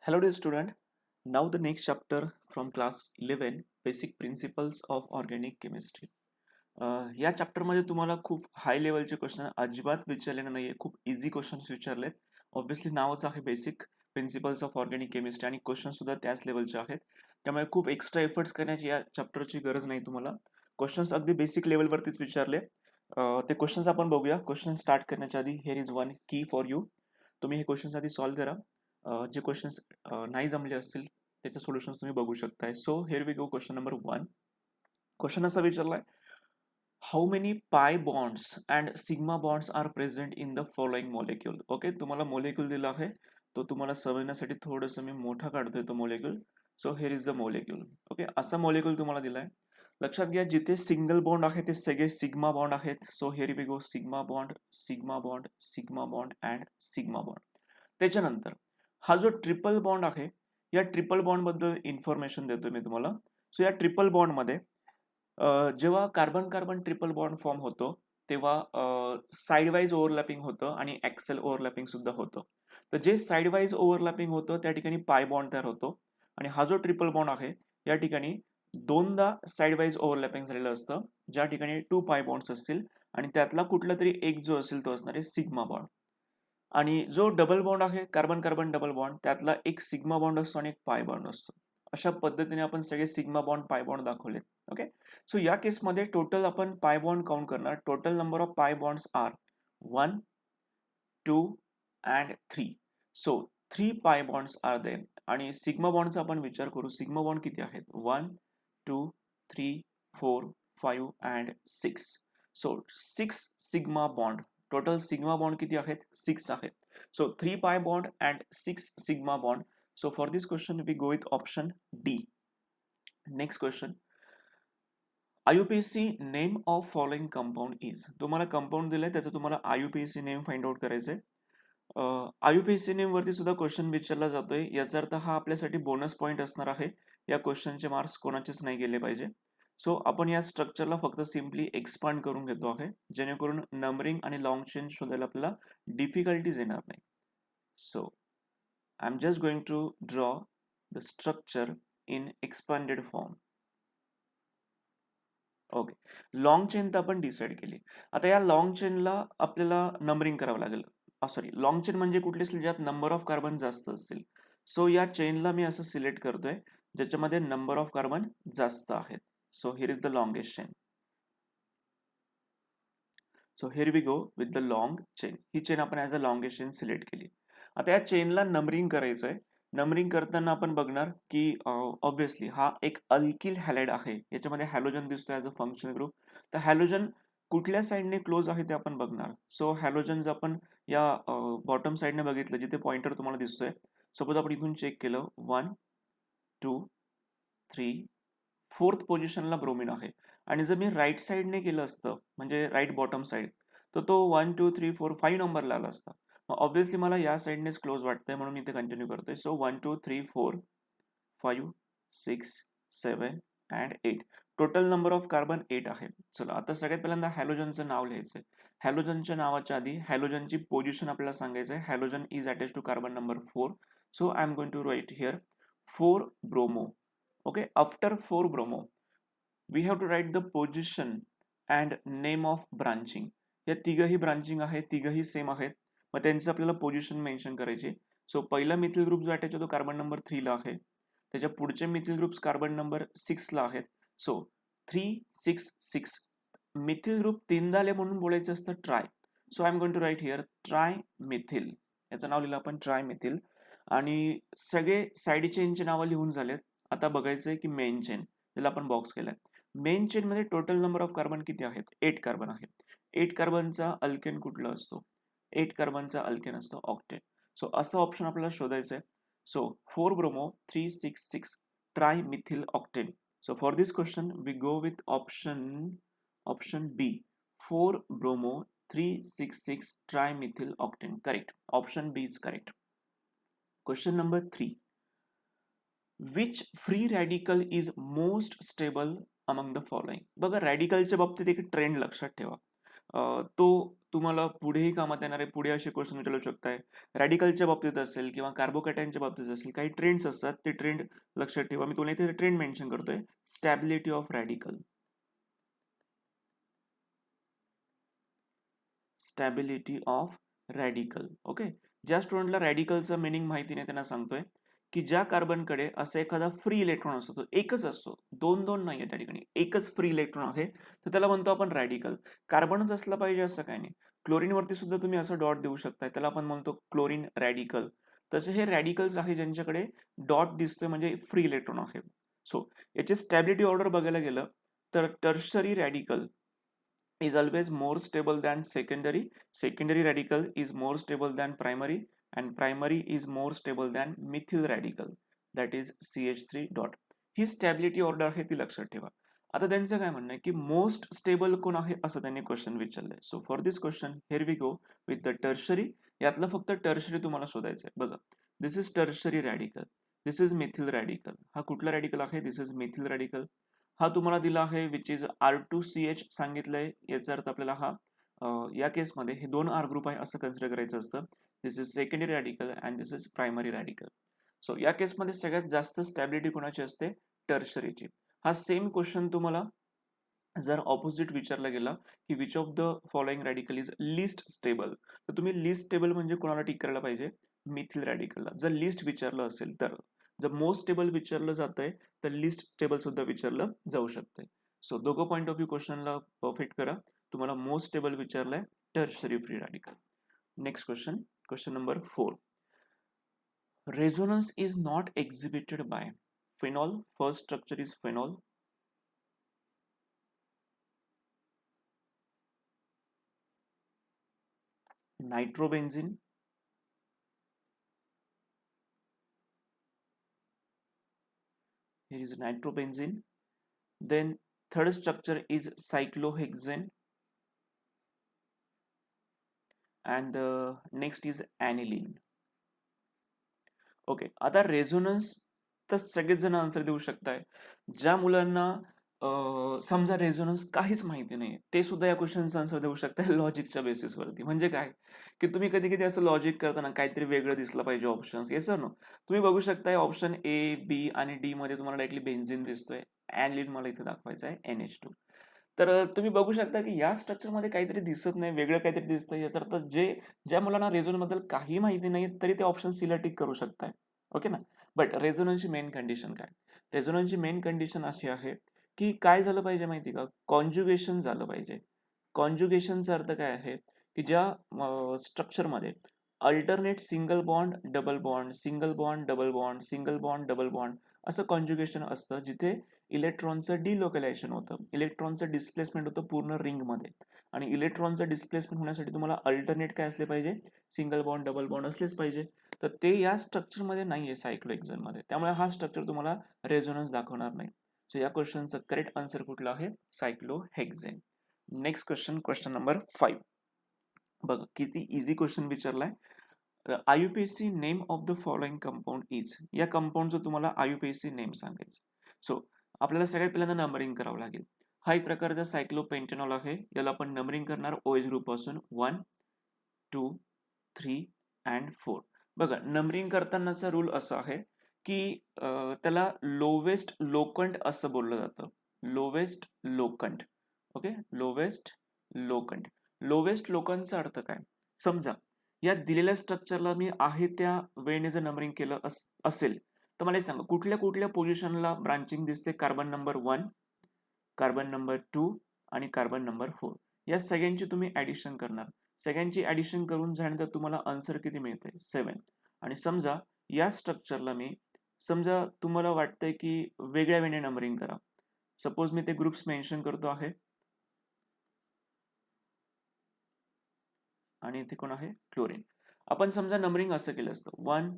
Hello dear student. Now the next chapter from class 11 Basic Principles of Organic Chemistry. या चॅप्टरमध्ये तुम्हाला खूप हाय लेवलचे question अजिबात विचारलेले नाहीये. खूप इझी क्वेश्चन्स विचारलेत. ऑब्व्हियसली नावच आहे basic principles of organic chemistry आणि क्वेश्चन सुद्धा त्याच लेवलचे आहेत. त्यामुळे खूप एक्स्ट्रा एफर्ट्स करण्याची या चॅप्टरची गरज नाही तुम्हाला. क्वेश्चन्स अगदी बेसिक लेवलवरतीच विचारले. ते क्वेश्चन्स आपण बघूया. क्वेश्चन स्टार्ट करण्याच्या आधी हिअर इज वन की फॉर यू. तुम्ही हे क्वेश्चन्स आधी सॉल्व्ह करा. जे क्वेश्चन्स नाही जमले असतील त्याचे सोल्युशन्स तुम्ही बघू शकताय. So here we go. Question number 1. Question असा विचारलाय, how many pi bonds and sigma bonds are present in the following molecule. Okay, तुम्हाला मॉलिक्यूल दिला आहे, तो तुम्हाला समजण्यासाठी थोडंसं मी मोठा काढतोय तो molecule. So here is the molecule. Okay, असा मॉलिक्यूल तुम्हाला दिलाय. लक्षात घ्या, जिथे सिंगल बॉन्ड आहे ते सगळे सिग्मा बॉन्ड आहेत. So here we go. Sigma bond, sigma bond, sigma bond and sigma bond. त्याच्यानंतर हा जो ट्रिपल बॉन्ड आहे, या ट्रिपल बॉन्ड बद्दल इन्फॉर्मेशन देतोय मी तुम्हाला. सो या ट्रिपल बॉन्ड मध्ये जेव्हा carbon carbon triple bond form होतो तेव्हा साइड वाईज ओव्हरलॅपिंग होतं आणि ऍक्सेल ओव्हरलॅपिंग सुद्धा होतं. तर जे साइड वाईज ओव्हरलॅपिंग होतं त्या ठिकाणी पाय बॉन्ड तयार होतो आणि हा जो ट्रिपल बॉन्ड आहे या ठिकाणी दोनदा साइड वाईज ओव्हरलॅपिंग झालेलं असतं, ज्या ठिकाणी 2 पाय बॉन्ड्स असतील आणि त्यातला कुठला तरी एक जो असेल तो असणार आहे सिग्मा बॉन्ड. आणि जो डबल बॉन्ड आहे कार्बन कार्बन डबल बॉन्ड त्यातला एक सिग्मा बॉन्ड असतो आणि एक पाय बॉन्ड असतो. अशा पद्धतीने आपण सगळे सिग्मा बॉन्ड पाय बॉन्ड दाखवलेत. ओके, सो या केसमध्ये टोटल आपण पाय बॉन्ड काउंट करणार. टोटल नंबर ऑफ पाय बॉन्ड्स आर 1, 2 अँड 3. सो 3 पाय बॉन्ड्स आर देयर. आणि सिग्मा बॉन्डचा आपण विचार करू. सिग्मा बॉन्ड किती आहेत? 1, 2, 3, 4, 5 and 6. So 6 sigma bond. Total sigma bond किती आहेत? 6 आहेत. So 3 pi bond and 6 sigma bond. So for this question we go with option D. Next question. IUPAC name of following compound is. तुम्हाला compound दिलंय, त्याचं तुम्हाला IUPAC name find out करायचंय. IUPAC name वरती सुद्धा क्वेश्चन विचारला जातोय. याचा अर्थ हा आपल्यासाठी बोनस पॉइंट असणार आहे. या क्वेश्चनचे मार्क्स कोणाचेच नाही गेले पाहिजे. सो आपण या स्ट्रक्चरला फक्त सिम्पली एक्सपांड करून घेतो आहे, जेणेकरून नंबरिंग आणि लॉंग चेन शोधायला आपल्याला डिफिकल्टीज येणार नाही. So I'm just going to draw the structure in expanded form. Okay, long chain तर आपण डिसाइड केली. आता या लॉंग चेनला आपल्याला नंबरिंग करावं लागेल. सॉरी, लॉंग चेन म्हणजे कुठली असेल ज्यात नंबर ऑफ कार्बन जास्त असतील. सो या चेनला मी असं सिलेक्ट करतोय ज्याच्यामध्ये नंबर ऑफ कार्बन जास्त आहेत. So here is the longest chain. So here we go with the long chain. ही चेन आपण as a longest chain select केली. आता या चेनला नंबरिंग करायचं आहे. नंबरिंग करताना आपण बघणार की ऑब्व्हियसली हा एक अल्किल हॅलाइड आहे. याच्यामध्ये हॅलोजन दिसतोय ॲज अ फंक्शनल ग्रुप. तर हॅलोजन कुठल्या साईडने क्लोज आहे ते आपण बघणार. सो हॅलोजन्स आपण या बॉटम साईडने बघितलं, जिथे पॉइंटर तुम्हाला दिसतोय. सपोज आपण इथून चेक केलं, 1, 2, 3, 4th पोझिशनला ब्रोमिन आहे. आणि जर मी राईट साईडने केलं असतं, म्हणजे राईट बॉटम साईड, तर तो 1, 2, 3, 4, 5 नंबरला आला असता. मग ऑब्व्हियसली मला या साईडनेच क्लोज वाटतंय म्हणून मी इथे कंटिन्यू करतोय. So 1, 2, 3, 4, 5, 6, 7 and 8. Total number of carbon 8 आहे. चला, आता सगळ्यात पहिल्यांदा हॅलोजनचं नाव लिहायचंय. हॅलोजनच्या नावाच्या आधी हॅलोजनची पोझिशन आपल्याला सांगायचंय. Halogen is attach to carbon number 4. So I am going to write here 4 bromo. Okay, after 4 bromo we have to write the position and name of branching. या तिघही ब्रांचिंग आहेत, तिघही सेम आहेत. मग त्यांचं आपल्याला पोझिशन मेन्शन करायची. So पहिला methyl group जो attach होतो कार्बन नंबर 3 ला आहे. त्याच्या पुढचे मिथिल ग्रुप्स कार्बन नंबर 6 ला आहेत. सो 3, 6, 6. मिथिल ग्रुप तीनदा आले म्हणून बोलायचं असतं tri. So I am going to write here tri methyl. याचं नाव लिहिलं आपण ट्राय मिथिल. आणि सगळे साइड चेनचे नावं लिहून झालेत. आता बघायचंय की मेन चेन, ज्याला आपण बॉक्स केलाय. मेन चेन मध्ये टोटल नंबर ऑफ कार्बन किती आहेत? 8 कार्बन आहे. 8 कार्बनचा अल्केन कुठला असतो? 8 कार्बनचा अल्केन असतो ऑक्टेन. सो असं ऑप्शन आपल्याला शोधायचं आहे. So 4 bromo 3, 6, 6 tri methyl octane. So for this question we go with option B. 4 bromo 3, 6, 6 tri methyl octane. Correct. Option B is correct. Question number 3. Which free radical is most stable among the following. बघा, रॅडिकलच्या बाबतीत एक trend लक्षात ठेवा. तो तुम्हाला पुढेही कामात येणार आहे. पुढे असे क्वेश्चन विचारू शकताय. रॅडिकलच्या बाबतीत असेल किंवा कार्बोकॅटायनच्या बाबतीत असेल, काही ट्रेंड्स असतात, ते ट्रेंड लक्षात ठेवा. मी तुम्हाला इथे ट्रेंड मेन्शन करतोय. Stability of radical. Stability of radical. Okay. ज्या स्टुडंटला रॅडिकलचं मिनिंग माहिती नाही त्यांना सांगतोय की ज्या कार्बनकडे असा एखादा फ्री इलेक्ट्रॉन असतो, तो एकच असतो, दोन दोन नाहीये त्या ठिकाणी, एकच फ्री इलेक्ट्रॉन आहे, तर त्याला म्हणतो आपण रॅडिकल. कार्बनच असला पाहिजे असं काही नाही. क्लोरीन वरती सुद्धा तुम्ही असं डॉट देऊ शकताय, त्याला आपण म्हणतो क्लोरीन रॅडिकल. तसे हे रॅडिकल्स आहे ज्यांच्याकडे डॉट दिसतोय म्हणजे फ्री इलेक्ट्रॉन आहे. सो याची स्टॅबिलिटी ऑर्डर बघायला गेलं तर tertiary radical is always more stable than secondary. Secondary radical is more stable than primary, and primary is more stable than methyl radical, that is CH3 dot. He stability order आहे, ती लक्षात ठेवा. आता त्यांचं काय म्हणणं आहे की मोस्ट स्टेबल कोण आहे असं त्यांनी क्वेश्चन विचारलंय. So for this question here we go with the tertiary. यातलं फक्त टर्शरी तुम्हाला शोधायचं आहे. बघा, this is tertiary radical, this is methyl radical. हा कुठला रॅडिकल आहे? This is methyl radical. हा तुम्हाला दिला आहे विच इज R2CH सांगितलंय. याचा अर्थ आपल्याला हा या केसमध्ये हे दोन R ग्रुप आहे असं कन्सिडर करायचं असतं. This is secondary radical and this is primary radical. So या केसमध्ये सगळ्यात जास्त स्टॅबिलिटी कोणाची असते? टर्शरीची. हा सेम क्वेश्चन तुम्हाला जर ऑपोजिट विचारला गेला की which of the following radical is list stable, तर तुम्ही लिस्ट स्टेबल म्हणजे कोणाला टिक करायला पाहिजे? मिथिल रॅडिकलला. जर लिस्ट विचारलं असेल तर. जर मोस्ट स्टेबल विचारलं जातंय तर लिस्ट स्टेबल सुद्धा विचारलं जाऊ शकतंय. सो दोघं पॉईंट ऑफ व्ह्यू क्वेश्चनला परफेक्ट करा. तुम्हाला मोस्ट स्टेबल विचारलंय tertiary free radical. Next question, question number 4. Resonance is not exhibited by phenol. First structure is phenol. Nitrobenzene. Here is nitrobenzene. Then third structure is cyclohexane. And next is aniline. Okay. आता resonance तर सगळेच जण answer देऊ शकताय. ज्या मुलांना समजा resonance काहीच माहिती नाही, ते सुद्धा या क्वेश्चनचा आन्सर देऊ शकताय लॉजिकच्या बेसिसवरती. म्हणजे काय की तुम्ही कधी कधी असं लॉजिक करताना काहीतरी वेगळं दिसलं पाहिजे ऑप्शन्स. Yes sir no. तुम्ही बघू शकताय ऑप्शन ए, बी आणि डी मध्ये तुम्हाला डायरेक्टली बेन्झिन दिसतोय. ॲनिलीन मला इथे दाखवायचं आहे NH2. तर तुम्ही बघू शकता की या स्ट्रक्चरमध्ये काहीतरी दिसत नाही, वेगळं काहीतरी दिसतंय. याचा अर्थ ज्या मुलांना रेझोनन्स बद्दल काही माहिती नाही तरी ते ऑप्शन सीला टिक करू शकताय. ओके ना. बट रेझोनन्सची मेन कंडिशन काय? रेझोनन्सची मेन कंडिशन अशी आहे की काय झालं पाहिजे माहिती का? कॉन्ज्युगेशन झालं पाहिजे. कॉन्ज्युगेशनचा अर्थ काय आहे की ज्या स्ट्रक्चरमध्ये alternate single bond double bond, single bond double bond, single bond double bond असं कॉन्ज्युगेशन असतं, जिथे इलेक्ट्रॉनचं डिलोकलायझेशन होतं, इलेक्ट्रॉनचं डिस्प्लेसमेंट होतं पूर्ण रिंगमध्ये. आणि इलेक्ट्रॉनचं डिस्प्लेसमेंट होण्यासाठी तुम्हाला अल्टरनेट काय असले पाहिजे? सिंगल बॉन्ड डबल बॉन्ड असलेच पाहिजे. तर ते या स्ट्रक्चरमध्ये नाहीये सायक्लोहेक्झेनमध्ये. त्यामुळे हा स्ट्रक्चर तुम्हाला रेझोनन्स दाखवणार नाही. सो या क्वेश्चनचं करेक्ट आन्सर कुठलं आहे? Cyclohexane. Next question, question number 5. बघा किती इझी क्वेश्चन विचारलाय. IUPAC name of the following compound is. या कंपाऊंडचं तुम्हाला IUPAC नेम सांगायचं. सो आपल्याला सगळ्यात पहिल्यांदा नंबरिंग करावं लागेल. हा एक प्रकारचा सायक्लोपेंटेनॉल आहे. याला आपण नंबरिंग करणार OH ग्रुप पासून 1, 2, 3 अँड 4. बघा, नंबरिंग करतानाचा रूल असा आहे की त्याला लोवेस्ट लोकंट असं बोललं जातं. लोवेस्ट लोकंट. ओके. लोवेस्ट लोकंट. लोवेस्ट लोकंटचा अर्थ काय? समजा या दिलेल्या स्ट्रक्चरला मी आहे त्या वेळेने जर नंबरिंग केलं असेल तर मला सांगा कुठल्या कुठल्या पोझिशनला ब्रांचिंग दिसते? कार्बन नंबर 1, कार्बन नंबर 2 आणि कार्बन नंबर 4. या सगळ्यांची तुम्ही ऍडिशन करणार. सगळ्यांची ऍडिशन करून झाल्यानंतर तुम्हाला आन्सर किती मिळते? 7. आणि समजा या स्ट्रक्चरला मी समजा तुम्हाला वाटतंय की वेगळ्या वेळेने नंबरिंग करा. सपोज मी ते ग्रुप्स मेन्शन करतो आहे आणि इथे कोण आहे? क्लोरीन. आपण समजा नंबरिंग असं केलं असतं 1,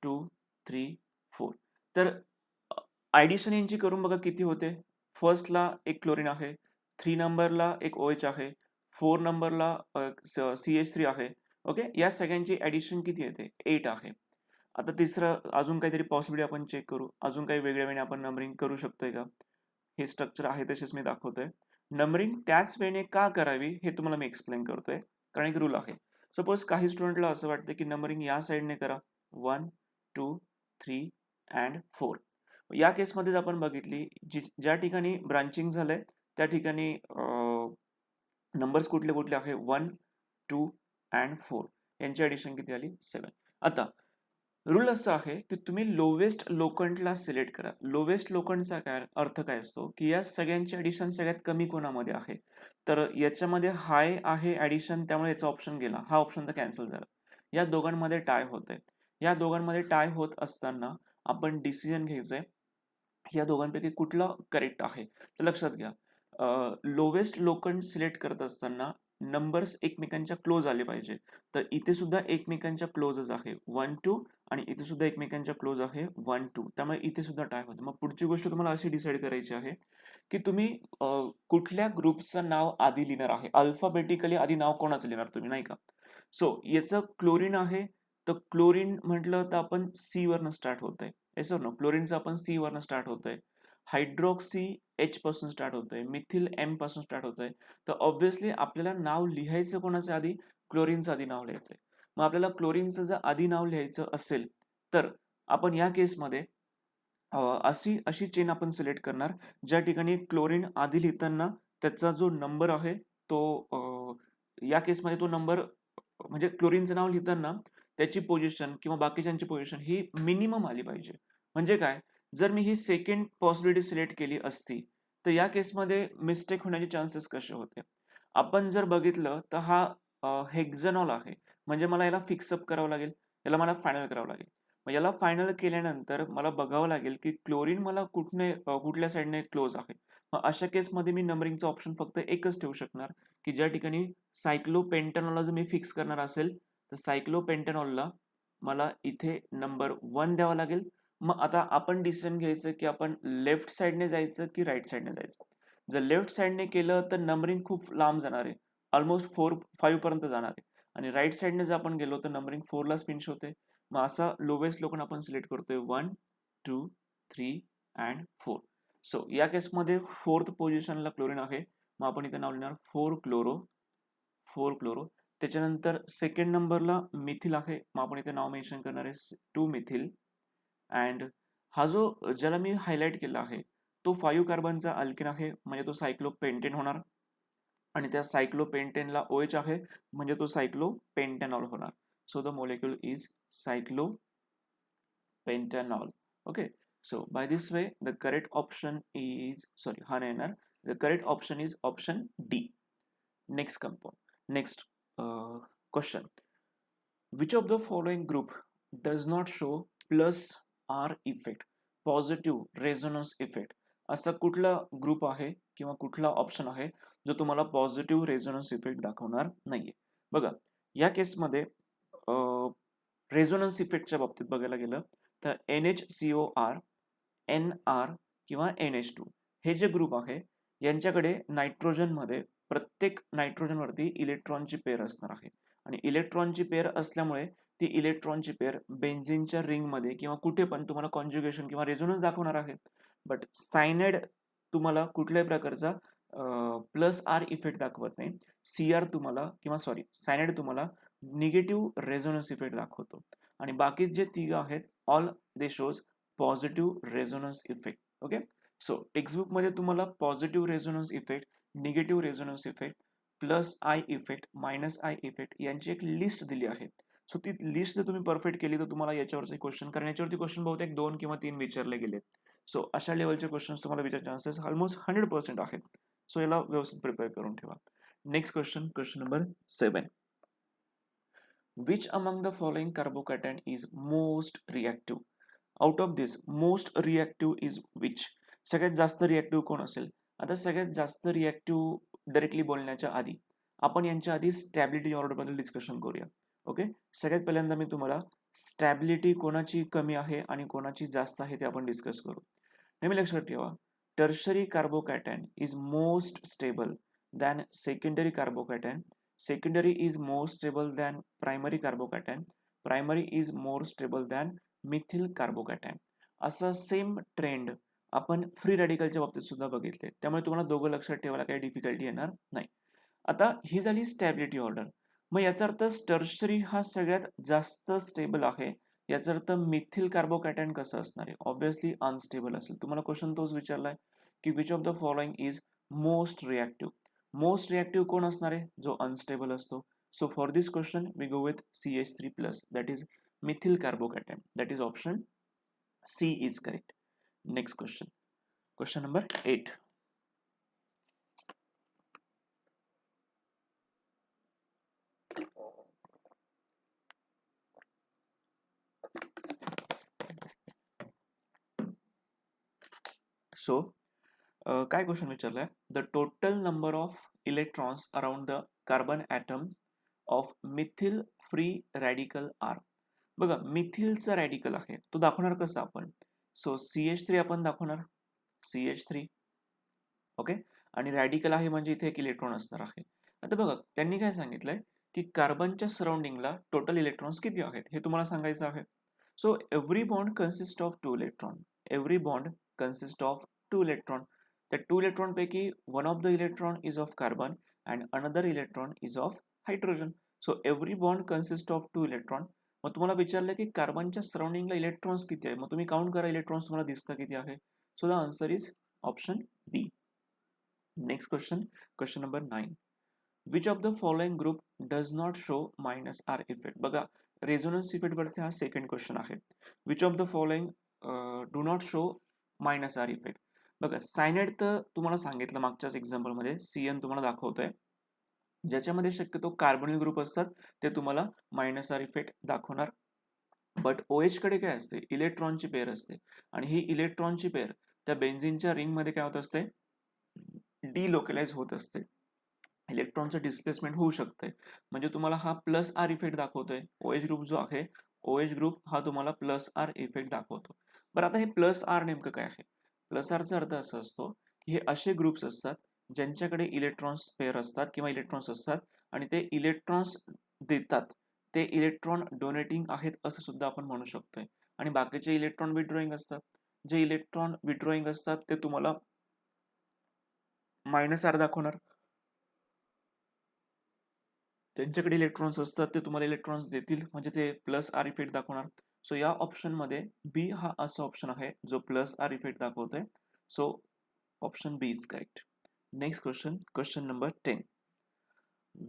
2, 3, 4. तर ऍडिशन यांची करून बघा किती होते. फर्स्टला एक क्लोरीन आहे, 3 नंबरला एक OH आहे, 4 नंबरला CH3 आहे. ओके. या सगळ्यांची ऍडिशन किती येते? 8 आहे. आता तिसरं अजून काहीतरी पॉसिबिलिटी आपण चेक करू. अजून काही वेगळ्या वेळेने आपण नंबरिंग करू शकतोय का? हे स्ट्रक्चर आहे तसेच मी दाखवतोय. नंबरिंग त्याच वेळेने का करावी हे तुम्हाला मी एक्सप्लेन करतोय, कारण एक रूल आहे. सपोज काही स्टुडंटला असं वाटतं की नंबरिंग या साईडने करा, 1 2 3 अँड 4. या केसमध्ये जर आपण बघितली, ज्या ठिकाणी ब्रांचिंग झालंय त्या ठिकाणी नंबर्स कुठले कुठले आहे, 1 2 अँड 4 यांची ऍडिशन किती आली, 7. आता रूल असा आहे की तुम्ही लोवेस्ट लोकंटला सिलेक्ट करा. लोवेस्ट लोकंटचा काय अर्थ काय असतो, की या सगळ्यांची ऍडिशन सगळ्यात कमी कोणामध्ये आहे, तर याच्यामध्ये हाय आहे ऍडिशन, त्यामुळे याचा ऑप्शन गेला, हा ऑप्शन तर कॅन्सल झाला. या दोघांमध्ये टाय होत आहे. या दोघांमध्ये टाय होत असताना आपण डिसिजन घ्यायचंय या दोघांपैकी कुठला करेक्ट आहे. तर लक्षात घ्या, लोवेस्ट लोकंट सिलेक्ट करत असताना नंबर्स एकमेकांच्या क्लोज आले पाहिजे. तर इथे सुद्धा एकमेकांच्या क्लोजच आहे 1 2, आणि इथे सुद्धा एकमेकांच्या क्लोज आहे 1 2, त्यामुळे इथे सुद्धा टाय होते. मग पुढची गोष्ट तुम्हाला अशी डिसाईड करायची आहे की तुम्ही कुठल्या ग्रुपचं नाव आधी लिहिणार आहे. अल्फाबेटिकली आधी नाव कोणाचं लिहिणार तुम्ही, नाही का. सो याचं क्लोरीन आहे, तर क्लोरीन म्हटलं तर आपण सी वरनं स्टार्ट होत आहे. सर नो, क्लोरीनचं आपण सी वरनं स्टार्ट होत आहे. हायड्रॉक्सी एच पासून स्टार्ट होतंय, मिथिल एम पासून स्टार्ट होतंय. तर ऑब्व्हियसली आपल्याला नाव लिहायचं कोणाचं आधी, क्लोरीनचं आधी नाव लिहायचंय. मग आपल्याला क्लोरीनचं जर आधी नाव लिहायचं असेल तर आपण या केसमध्ये अशी अशी चेन आपण सिलेक्ट करणार ज्या ठिकाणी क्लोरीन आधी लिहिताना त्याचा जो नंबर आहे तो या केसमध्ये तो नंबर म्हणजे क्लोरीनचं नाव लिहिताना त्याची पोझिशन किंवा बाकीच्यांची पोझिशन ही मिनिमम आली पाहिजे. म्हणजे काय, जर मी ही सेकंड पॉसिबिलिटी सिलेक्ट केली असती तर या केसमध्ये मिस्टेक होण्याचे चान्सेस कसे होते. आपण जर बघितलं तर हा हेक्झनॉल आहे, म्हणजे मला याला फिक्सअप करावं लागेल, याला मला फायनल करावं लागेल. मग याला फायनल केल्यानंतर मला बघावं लागेल की क्लोरीन मला कुठल्या साईडने क्लोज आहे. मग अशा केसमध्ये मी नंबरिंगचा ऑप्शन फक्त एकच ठेवू शकणार, की ज्या ठिकाणी सायक्लोपेंटॅनॉलला जर मी फिक्स करणार असेल तर सायक्लोपेंटॅनॉलला मला इथे नंबर 1 द्यावा लागेल. मग आता आपण डिसिजन घ्यायचं की आपण लेफ्ट साईडने जायचं की राईट साईडने जायचं. जर लेफ्ट साईडने केलं तर नंबरिंग खूप लांब जाणार आहे, ऑलमोस्ट 5 पर्यंत जाणार आहे. आणि राईट साईडने जर आपण गेलो तर नंबरिंग 4 लाच फिनिश होते. मग असा लोवेस्ट लोकन आपण सिलेक्ट करतोय 1 2 3 अँड 4. सो या केसमध्ये फोर्थ पोझिशनला क्लोरीन आहे, मग आपण इथे नाव लिहिणार 4 क्लोरो. 4 क्लोरो. त्याच्यानंतर सेकंड नंबरला मिथिल आहे, मग आपण इथे नाव मेन्शन करणार आहे 2 मिथिल. अँड हा जो ज्याला मी हायलाइट केला आहे तो 5 कार्बनचा अल्केन आहे, म्हणजे तो सायक्लोपेंटेन होणार. आणि त्या सायक्लोपेंटेनला OH आहे, म्हणजे तो सायक्लोपेंटॅनॉल होणार. So the molecule is cyclopentanol. Okay. So by this way, the correct option is, sorry, हा नाही येणार. The correct option is option D. Next compound. Next question. Which of the following group does not show plus R effect, positive resonance effect? असा कुठला group आहे किंवा कुठला option आहे जो तुम्हाला पॉझिटिव्ह रेझोनन्स इफेक्ट दाखवणार नाहीये. बघा, या केसमध्ये रेझोनन्स इफेक्टच्या बाबतीत बघायला गेलं तर NHCOR, NR किंवा NH2 हे जे ग्रुप आहे यांच्याकडे नायट्रोजनमध्ये प्रत्येक नायट्रोजनवरती इलेक्ट्रॉनची पेअर असणार आहे. आणि इलेक्ट्रॉनची पेअर असल्यामुळे ती इलेक्ट्रॉनची पेअर बेन्झिनच्या रिंगमध्ये किंवा कुठे पण तुम्हाला कॉन्ज्युगेशन किंवा रेझोनन्स दाखवणार आहे. बट सायनाइड तुम्हाला कुठल्याही प्रकारचा प्लस आर इफेक्ट दाखवत नाही. CR तुम्हाला किंवा सॉरी सायनाइड तुम्हाला निगेटिव्ह रेझोनन्स इफेक्ट दाखवतो. आणि बाकी जे तिघ आहेत all they shows positive resonance effect. Okay. So textbook मध्ये तुम्हाला positive resonance effect, negative resonance effect, plus I effect, minus I effect यांची एक लिस्ट दिली आहे. सो ती लिस्ट जर तुम्ही परफेक्ट केली तर तुम्हाला याच्यावरचे क्वेश्चन, कारण याच्यावरती क्वेश्चन बहुतेक 2 किंवा 3 विचारले गेले. सो अशा लेवलचे क्वेश्चन तुम्हाला विचारचे चान्सेस ऑलमोस्ट 100% आहेत. सो याला व्यवस्थित प्रिपेअर करून ठेवा. Next question, question number 7. Which among the following carbocation is most reactive? Out of this, most reactive is which? सगळ्यात जास्त रिॲक्टिव्ह कोण असेल? आता सगळ्यात जास्त रिॲक्टिव्ह डायरेक्टली बोलण्याच्या आधी आपण यांच्या आधी स्टॅबिलिटी ऑर्डर बद्दल डिस्कशन करूया. ओके. सगळ्यात पहिल्यांदा मी तुम्हाला स्टॅबिलिटी कोणाची कमी आहे आणि कोणाची जास्त आहे ते आपण डिस्कस करू. नेहमी लक्षात ठेवा, tertiary carbocation is most stable than secondary carbocation. Secondary is more stable than primary carbocation. Primary is more stable than methyl carbocation. असा सेम ट्रेंड आपण फ्री रॅडिकलच्या बाबतीत सुद्धा बघितले, त्यामुळे तुम्हाला दोघं लक्षात ठेवायला काही डिफिकल्टी येणार नाही. आता ही झाली स्टॅबिलिटी ऑर्डर. मग याचा अर्थ टर्शरी हा सगळ्यात जास्त स्टेबल आहे. याचा अर्थ मिथिल कार्बोकॅटायन कसं असणार आहे? ऑब्व्हियसली अनस्टेबल असेल. तुम्हाला क्वेश्चन तोच विचारलाय की which of the following is most reactive. Most reactive कोण असणार आहे? जो अनस्टेबल असतो. So for this question we go with CH3+, that is methyl carbocation. That is option C is correct. Next question. Question number 8. So, काय question विचारलाय? The total number of electrons around the carbon atom of methyl free radical are. बघा, मिथिलचा radical आहे तो दाखवणार कसा आपण? So CH3 आपण दाखवणार, CH3. ओके, आणि रॅडिकल आहे म्हणजे इथे एक इलेक्ट्रॉन असणार आहे. आता बघा, त्यांनी काय सांगितलंय की कार्बनच्या सराउंडिंगला टोटल इलेक्ट्रॉन्स किती आहेत हे तुम्हाला सांगायचं आहे. So every bond consist of 2 electron. Every bond consist of 2 electron. त्या 2 इलेक्ट्रॉन पैकी one of the electron is of carbon and another electron is of hydrogen. So every bond consist of 2 electron. मग तुम्हाला विचारलं की कार्बनच्या सराउंडिंगला electrons किती आहे, मग तुम्ही काउंट करा इलेक्ट्रॉन्स तुम्हाला दिसतं किती आहे. So the answer is option B. Next question, question number 9. Which of the following group does not show minus R effect? बघा, रेझोनन्स इफेक्ट वरती हा सेकंड क्वेश्चन आहे. Which of the following do not show minus R effect? बघा, cyanide तर तुम्हाला सांगितलं मागच्याच example मध्ये CN तुम्हाला दाखवतोय, ज्याच्यामध्ये शक्यतो कार्बोनिल ग्रुप असतात ते तुम्हाला मायनस आर इफेक्ट दाखवणार. बट OH कडे काय असते? इलेक्ट्रॉनची पेअर असते, आणि ही इलेक्ट्रॉनची पेअर त्या बेन्झिनच्या रिंग मध्ये काय होत असते? डिलोकलाइज होत असते. इलेक्ट्रॉनचं डिस्प्लेसमेंट होऊ शकते. म्हणजे तुम्हाला हा प्लस आर इफेक्ट दाखवतोय. OH ग्रुप जो आहे, OH ग्रुप हा तुम्हाला प्लस आर इफेक्ट दाखवतो. बरं, आता हे प्लस आर नेमकं काय आहे? प्लस आरचा अर्थ असा असतो की हे असे ग्रुप्स असतात ज्यांच्याकडे इलेक्ट्रॉन्स पेअर असतात किंवा इलेक्ट्रॉन्स असतात, आणि ते इलेक्ट्रॉन्स देतात, ते इलेक्ट्रॉन डोनेटिंग आहेत असं सुद्धा आपण म्हणू शकतोय. आणि बाकीचे इलेक्ट्रॉन विड्रॉइंग असतात. जे इलेक्ट्रॉन विड्रॉइंग असतात ते तुम्हाला मायनस आर दाखवणार. त्यांच्याकडे इलेक्ट्रॉन्स असतात ते तुम्हाला इलेक्ट्रॉन्स देतील म्हणजे ते प्लस आर इफेक्ट दाखवणार. सो या ऑप्शन मध्ये बी हा असा ऑप्शन आहे जो प्लस आर इफेक्ट दाखवतोय. So option B is correct. Next question, question number 10.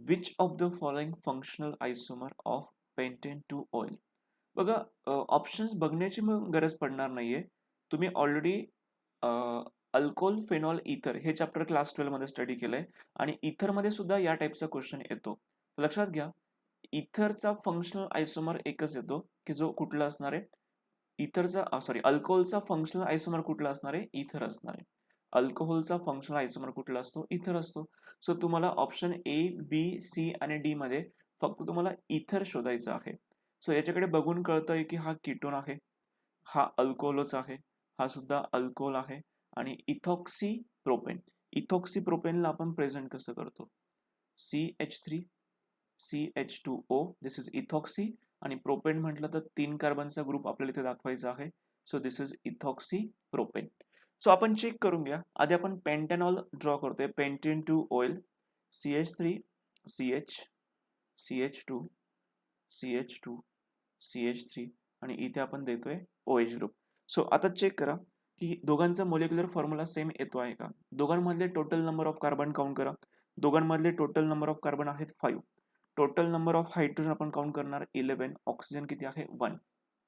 Which of the following functional isomer of pentane two ol? बघा, ऑप्शन्स बघण्याची मग गरज पडणार नाहीये. तुम्ही ऑलरेडी अल्कोहोल, फेनॉल, इथर हे चॅप्टर क्लास 12 मध्ये स्टडी केलंय, आणि इथर मध्ये सुद्धा या टाईपचा क्वेश्चन येतो. लक्षात घ्या, इथरचा फंक्शनल आयसोमर एकच येतो की जो कुठला असणार आहे? इथरचा सॉरी अल्कोहोलचा फंक्शनल आयसोमर कुठला असणार आहे? इथर असणार आहे. अल्कोहोलचा फंक्शनल आयसोमर कुठला असतो? इथर असतो. सो तुम्हाला ऑप्शन ए, बी, सी आणि डी मध्ये फक्त तुम्हाला इथर शोधायचं आहे. सो याच्याकडे बघून कळतंय की हा कीटोन आहे, हा अल्कोहोलच आहे, हा सुद्धा अल्कोहोल आहे. आणि इथॉक्सी प्रोपेन, इथॉक्सी प्रोपेनला आपण प्रेझेंट कसं करतो? CH3 CH2O, this is ethoxy. आणि प्रोपेन म्हटलं तर 3 कार्बनचा ग्रुप आपल्याला इथे दाखवायचा आहे. So this is ethoxy propane. So आपण चेक करून घ्या. आधी आपण पेंटॅनॉल ड्रॉ करतोय, pentane two oil, CH3 CH CH2 CH2 CH3, आणि इथे आपण देतोय OH ग्रुप. सो आता चेक करा की दोघांचा मोलेक्युलर फॉर्म्युला सेम येतो आहे का. दोघांमधले total number of carbon count करा. दोघांमधले टोटल नंबर ऑफ कार्बन आहेत 5. टोटल नंबर ऑफ हायड्रोजन आपण काउंट करणार 11. ऑक्सिजन किती आहे? 1.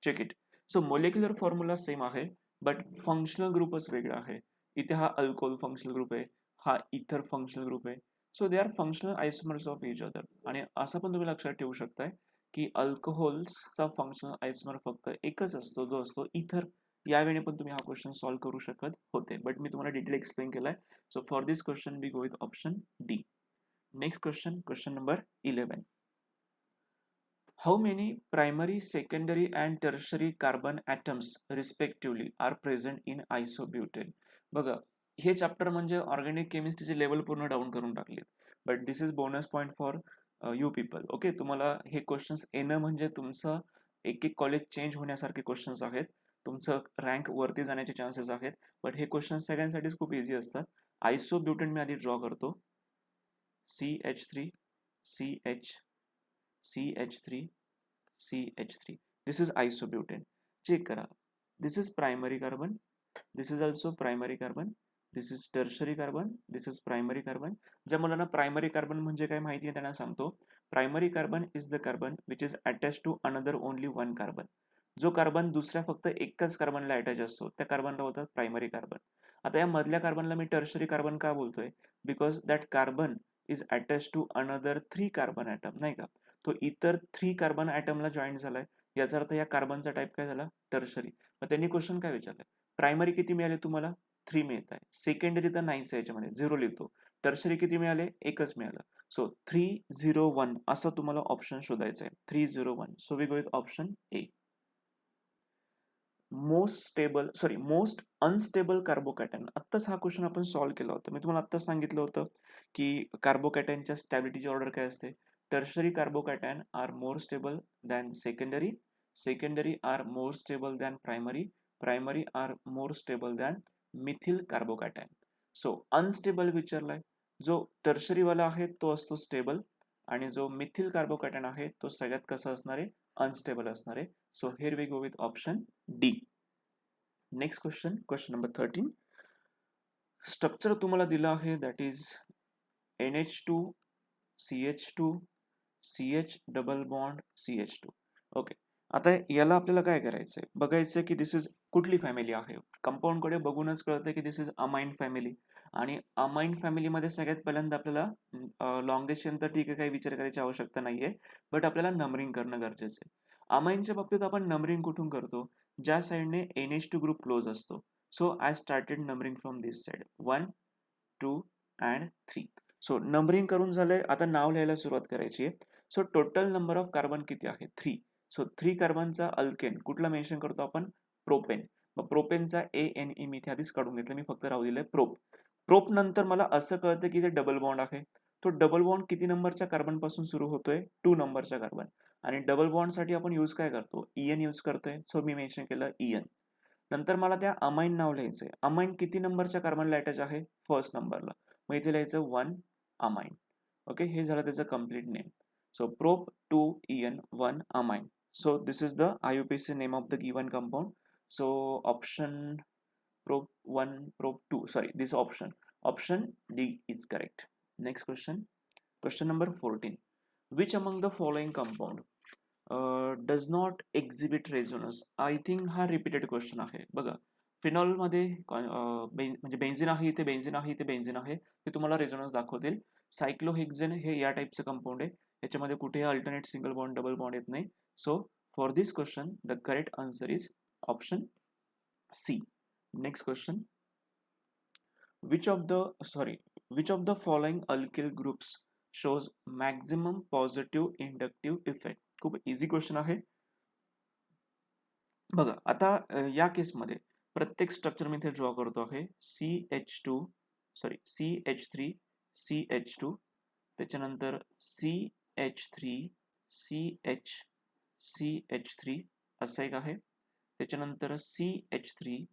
Check it. So molecular formula same आहे, बट फंक्शनल ग्रुपच वेगळा आहे. इथे हा अल्कोहोल फंक्शनल ग्रुप आहे, हा इथर फंक्शनल ग्रुप आहे. So they are functional आयसोमर्स of each other. आणि असं पण तुम्ही लक्षात ठेवू शकताय की अल्कोहोल्सचा फंक्शनल आयसोमर फक्त एकच असतो, जो असतो इथर. यावेळी पण तुम्ही हा क्वेश्चन सॉल्व्ह करू शकत होते, बट मी तुम्हाला डिटेल एक्सप्लेन केलाय. So for this question we go with option D. Next question, question number 11. How many primary, secondary and tertiary carbon atoms respectively are present in isobutane? बघा, हे chapter म्हणजे organic केमिस्ट्रीचे level पूर्ण down करून टाकले, but this is bonus point for you people. Okay, तुम्हाला हे questions येणं म्हणजे तुमचं एक एक कॉलेज चेंज होण्यासारखे क्वेश्चन्स आहेत. तुमचं रँक वरती जाण्याचे चान्सेस आहेत. बट हे क्वेश्चन सगळ्यांसाठीच खूप इझी असतात. आयसोब्युटेन मी आधी ड्रॉ करतो. CH3 CH CH3 CH3. This is isobutane. Check करा. This is primary carbon. This is also primary carbon. This is tertiary carbon. This is primary carbon. ज्या मुलांना प्रायमरी कार्बन म्हणजे काय माहिती आहे त्यांना सांगतो. Primary carbon is the carbon which is attach to another only one carbon. जो carbon दुसऱ्या फक्त एकच कार्बनला अटॅच असतो त्या कार्बनला होतात प्रायमरी कार्बन. आता या मधल्या कार्बनला मी टर्शरी कार्बन का बोलतोय? Because that carbon is attach to another 3 carbon atom, नाही का? तो इतर 3 कार्बन ॲटमला जॉईन झालाय. याचा अर्थ या कार्बनचा टाईप काय झाला? टर्शरी. मग त्यांनी क्वेश्चन काय विचारलाय? प्रायमरी किती मिळाले तुम्हाला? 3 मिळत आहे. सेकंडरी तर नाहीच आहे याच्यामध्ये, 0 लिहितो. टर्शरी किती मिळाले? एकच मिळालं. सो 301 असं तुम्हाला ऑप्शन शोधायचं आहे. 301. So we go with option A. Most unstable carbocation. आत्ताच हा क्वेश्चन आपण सॉल्व्ह केला होता. मी तुम्हाला आत्ताच सांगितलं होतं की कार्बोकॅटनच्या स्टॅबिलिटीची ऑर्डर काय असते? Tertiary carbocation are more stable than secondary. Secondary are more stable than primary. Primary are more stable than methyl carbocation. So unstable विचारलाय. जो टर्शरीवाला आहे तो असतो स्टेबल आणि जो मिथिल कार्बोकॅटन आहे तो सगळ्यात कसा असणार आहे? अनस्टेबल असणार आहे. So here we go with option D. Next question number 13. Structure तुम्हाला दिलं आहे that is NH2 CH2 CH double bond CH2. Okay. आता याला आपल्याला काय करायचंय? बघायचं की दिस इज कुठली फॅमिली आहे. कंपाऊंडकडे बघूनच कळतं की दिस इज अमाइन फॅमिली. आणि अमाइन फॅमिलीमध्ये सगळ्यात पहिल्यांदा आपल्याला लॉंगेशन तर ठीक आहे, काही विचार करायची आवश्यकता नाहीये. बट आपल्याला नंबरिंग करणं गरजेचं आहे. अमाइनच्या बाबतीत आपण नंबरिंग कुठून करतो? ज्या साईडने NH2 ग्रुप क्लोज असतो. So I started numbering from this side. 1 2 and 3. So numbering करून झालंय. आता नाव लिहायला सुरुवात करायची आहे. So total number of carbon किती आहे? 3. सो 3 कार्बनचा अल्केन कुठला मेन्शन करतो आपण? प्रोपेन. मग प्रोपेनचा ANE मी इथे आधीच काढून घेतलं. मी फक्त राहू दिलंय प्रोप. प्रोप नंतर मला असं कळतं की ते डबल बॉन्ड आहे. तो डबल बॉन्ड किती नंबरच्या कार्बन पासून सुरू होतोय? 2 नंबरच्या कार्बन. आणि डबल बॉन्ड साठी आपण यूज काय करतो? EN यूज करतोय. सो मी मेन्शन केलं EN. नंतर मला त्या अमाइन नाव लिहायचंय. अमाइन किती नंबरच्या कार्बनला अटॅच आहे? फर्स्ट नंबरला. मग इथे लिहायचं 1 अमाइन. ओके, हे झालं त्याचं complete name. So prop 2 EN 1 amine. So this is the IUPAC name of the given compound. So option prop 1, prop 2, sorry, this option D is correct. Next question number 14. Which among the following compound does not exhibit resonance? I think हा repeated question आहे. बघा, phenol मध्ये म्हणजे benzene आहे, इथे benzene आहे, इथे benzene आहे, ते तुम्हाला रेझोनन्स दाखवतील. सायक्लोहेक्झेन हे या टाईपचं कंपाऊंड आहे. याच्यामध्ये कुठेही alternate single bond double bond येत नाही. So for this question, the correct answer is option C. Next question. Which of the following alkyl groups shows maximum positive inductive effect? खूप इझी क्वेश्चन आहे. बघा, आता या केसमध्ये प्रत्येक स्ट्रक्चर मी इथे ड्रॉ करतो आहे. CH3 CH2, त्याच्यानंतर CH3 CH3 असं एक आहे. त्याच्यानंतर CH3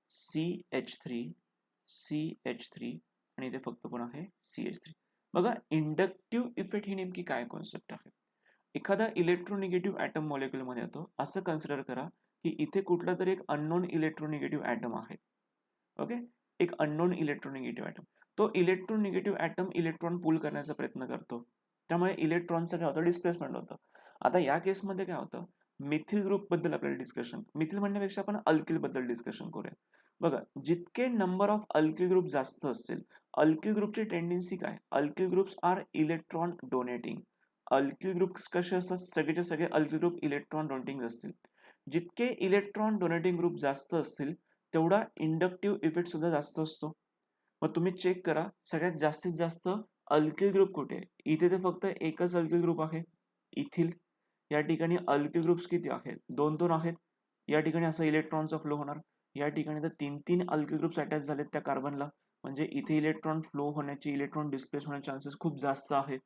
CH3 आणि इथे फक्त कोण आहे? CH3. बघा, इंडक्टिव्ह इफेक्ट ही नेमकी काय कॉन्सेप्ट आहे? एखादा इलेक्ट्रोनिगेटिव्ह ॲटम मॉलिक्युल मध्ये येतो. असं कन्सिडर करा की इथे कुठला तरी एक अननोन इलेक्ट्रोनिगेटिव्ह ॲटम आहे. ओके, एक अननोन इलेक्ट्रोनिगेटिव्ह ॲटम. तो इलेक्ट्रोनिगेटिव्ह ॲटम इलेक्ट्रॉन पूल करण्याचा प्रयत्न करतो. त्यामुळे इलेक्ट्रॉनचं काय होतं? डिस्प्लेसमेंट होतं. आता या केसमध्ये काय होतं? मिथिल ग्रुप बद्दल आपल्याला डिस्कशन, मिथिल म्हणण्यापेक्षा आपण अल्किल बद्दल डिस्कशन करूया. बघा, जितके नंबर ऑफ अल्किल ग्रुप जास्त असतील, अल्किल ग्रुपची टेंडन्सी काय? Alkyl groups are electron donating. Alkyl group कसे असतात? सगळेचे सगळे अल्किल ग्रुप इलेक्ट्रॉन डोनेटिंग असतील. जितके इलेक्ट्रॉन डोनेटिंग ग्रुप जास्त असतील तेवढा इंडक्टिव्ह इफेक्ट सुद्धा जास्त असतो. मग तुम्ही चेक करा, सगळ्यात जास्तीत जास्त अल्किल ग्रुप कुठे आहे? इथे ते फक्त एकच अल्किल ग्रुप आहे, इथिल. या ठिकाणी अल्किल ग्रुप्स किती आहेत? 2 आहेत. या ठिकाणी असं इलेक्ट्रॉनचा फ्लो होणार. या ठिकाणी तर 3 अल्किल ग्रुप्स अटॅच झालेत त्या कार्बनला. म्हणजे इथे इलेक्ट्रॉन फ्लो होण्याची, इलेक्ट्रॉन डिस्प्लेस होण्याचे चान्सेस खूप जास्त आहेत.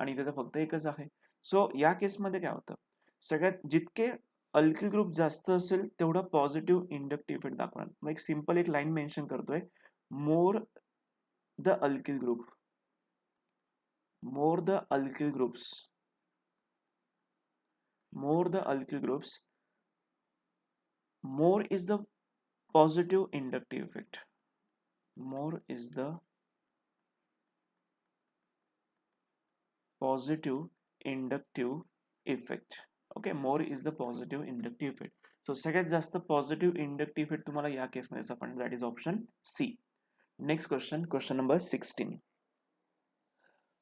आणि इथे तर फक्त एकच आहे. सो या केसमध्ये काय होतं? सगळ्यात जितके अल्किल ग्रुप जास्त असेल तेवढा पॉझिटिव्ह इंडक्टिव्ह इफेक्ट दाखवणार. मग एक सिंपल एक लाईन मेन्शन करतोय, more the alkyl group, more the alkyl groups, more the alkyl groups, more is the positive inductive effect. More is the positive inductive effect. Okay, more is the positive inductive effect. So सगळ्यात जास्त positive inductive effect तुम्हाला या केसमध्ये सापडणार, that is option C. Next question, question number 16.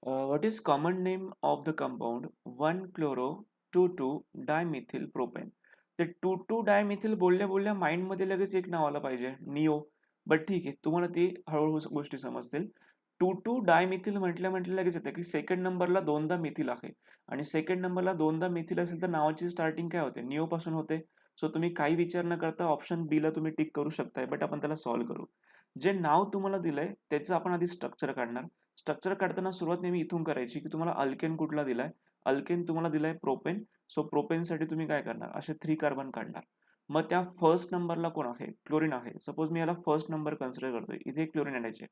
What is common name of the compound 1-chloro-2,2-dimethyl propane? ते 2,2-डायमिथिल बोलल्या बोलल्या mind मध्ये लगेच एक नाव आलं पाहिजे, निओ. बट ठीक आहे, तुम्हाला ते हळूहळू गोष्टी समजतील. 2,2-डायमिथिल म्हटल्या म्हटल्या लगेच येतं की सेकंड नंबरला दोनदा मिथिल आहे, आणि सेकंड नंबरला दोनदा मिथिल असेल तर नावाची स्टार्टिंग काय होते, निओ पासून होते. सो तुम्ही काही विचार न करता ऑप्शन बी ला तुम्ही टिक करू शकताय. बट आपण त्याला सॉल्व्ह करू. जे नाव तुम्हाला दिलंय त्याचं आपण आधी स्ट्रक्चर काढणार. स्ट्रक्चर काढताना सुरुवात नेहमी इथून करायची की तुम्हाला अल्केन कुठला दिलाय, अल्केन तुम्हाला दिलाय प्रोपेन. सो प्रोपेन साठी तुम्ही काय करणार, असे 3 कार्बन काढणार. मग त्या फर्स्ट नंबरला कोण आहे, क्लोरीन आहे. सपोज मी याला फर्स्ट नंबर कन्सिडर करतोय, इथे क्लोरीन आणायचे.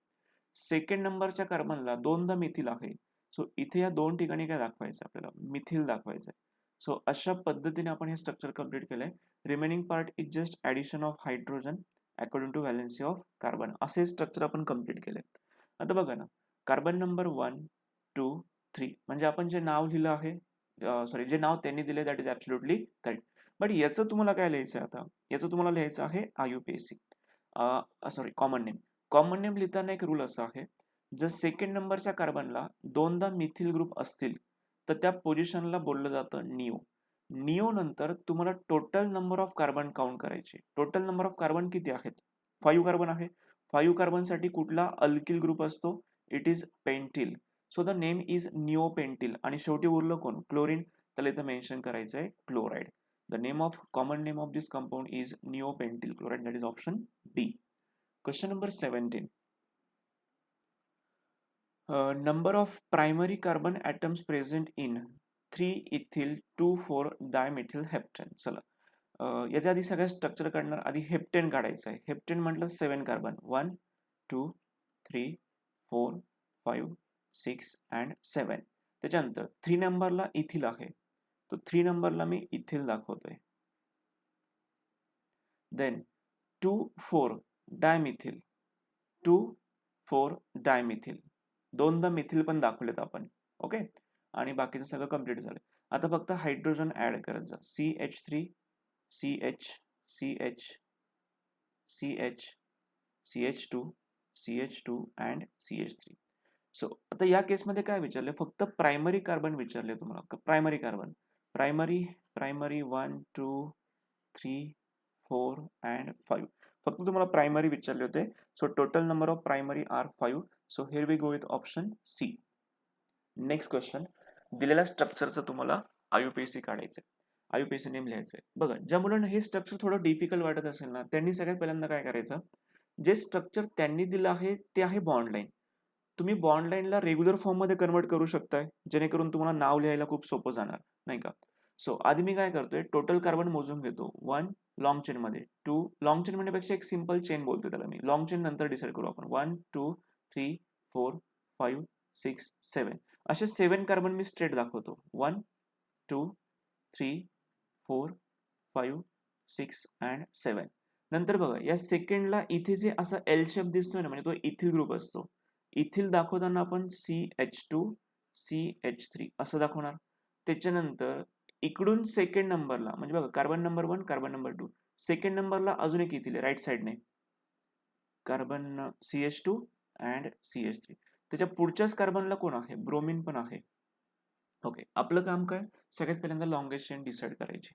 सेकंड नंबरच्या कार्बनला दोनदा मिथिल आहे. सो इथे या दोन ठिकाणी काय दाखवायचं, आपल्याला मिथिल दाखवायचं. सो अशा पद्धतीने आपण हे स्ट्रक्चर कंप्लीट केलंय. Remaining part is just addition of hydrogen according to valency of carbon. असे स्ट्रक्चर आपण कंप्लीट केलंय. आता बघा ना, कार्बन नंबर 1, 2, 3 म्हणजे आपण जे नाव लिहिलं आहे, सॉरी जे नाव त्यांनी दिले that is absolutely correct. But याचं तुम्हाला काय लिहायचं आहे, आता याचं तुम्हाला लिहायचं आहे IUPAC, sorry common name. Common name लिहिताना एक रूल असा आहे, जर सेकंड नंबरच्या कार्बनला दोनदा मिथिल ग्रुप असतील तर त्या पोझिशनला बोललं जातं निओ. निओ नंतर तुम्हाला total number of carbon count करायचे. टोटल नंबर ऑफ कार्बन किती आहेत, 5 कार्बन आहे. 5 कार्बन साठी कुठला अल्किल ग्रुप असतो, it is pentyl. So the name is neopentyl. आणि शेवटी उरलं कोण, क्लोरीन. त्याला इथं मेन्शन करायचं आहे chloride. The name of common name of this compound is neopentyl chloride, that is option D. Question number 17. Number of primary carbon atoms present in 3-ethyl-2,4-dimethyl heptane. चला, याच्या आधी सगळ्या स्ट्रक्चर काढणार. आधी हेप्टेन काढायचं आहे. हेप्टेन म्हटलं 7 कार्बन, 1, 2, 3, 4, 5, 6 अँड 7. त्याच्यानंतर 3 नंबरला इथिल आहे, तो 3 नंबरला मी इथिल दाखवतोय. देन 2,4-डायमिथिल, 2,4-डायमिथिल, दोनदा मिथिल पण दाखवलेत आपण. ओके, आणि बाकीचं सगळं कंप्लीट झालं. आता फक्त हायड्रोजन ऍड करत जा. CH3, CH, CH, CH, CH2, CH2 and CH3. So आता या केसमध्ये काय विचारले, फक्त प्रायमरी कार्बन विचारले तुम्हाला. Primary carbon, primary primary 1, 2, 3, 4 and 5. फक्त तुम्हाला प्रायमरी विचारले होते. So total number of primary are 5. So here we go with option C. Next question, दिलेल्या स्ट्रक्चरचं तुम्हाला आयुपीएसी काढायचं. आयुपीएसी नेम लिहायचंय. बघा, ज्या मुलांना हे स्ट्रक्चर थोडं डिफिकल्ट वाटत असेल ना, त्यांनी सगळ्यात पहिल्यांदा काय करायचं, जे स्ट्रक्चर त्यांनी दिलं आहे ते आहे बॉन्ड लाईन. तुम्ही बॉन्ड लाईनला रेग्युलर फॉर्म मध्ये कन्वर्ट करू शकताय, जेणेकरून तुम्हाला नाव लिहायला खूप सोपं जाणार, नाही का. सो आधी मी काय करतोय, टोटल कार्बन मोजून घेतो. 1 लॉंग चेन मध्ये, 2 लॉंग चेन म्हणण्यापेक्षा एक सिंपल चेन बोलतोय त्याला मी. लॉंग चेन नंतर डिसाईड करू आपण. 1, 2, 3, 4, 5, 6, 7 असे 7 कार्बन मी स्ट्रेट दाखवतो. 1, 2, 3, 4, 5, 6 अँड 7. नंतर बघा, या सेकंडला इथे जे असं एल शेप दिसतोय ना, म्हणजे तो इथिल ग्रुप असतो. इथिल दाखवताना आपण CH2, CH3 असं दाखवणार. त्याच्यानंतर इकडून सेकंड नंबरला, म्हणजे बघा carbon number 1, carbon number 2, second नंबरला अजून एक ethyl right साइडने, carbon CH2 and CH3. त्याच्या पुढच्याच कार्बनला कोण आहे, ब्रोमिन पण आहे. ओके, आपलं काम काय, सगळ्यात पहिल्यांदा लॉंगेस्ट चेन डिसाईड करायची.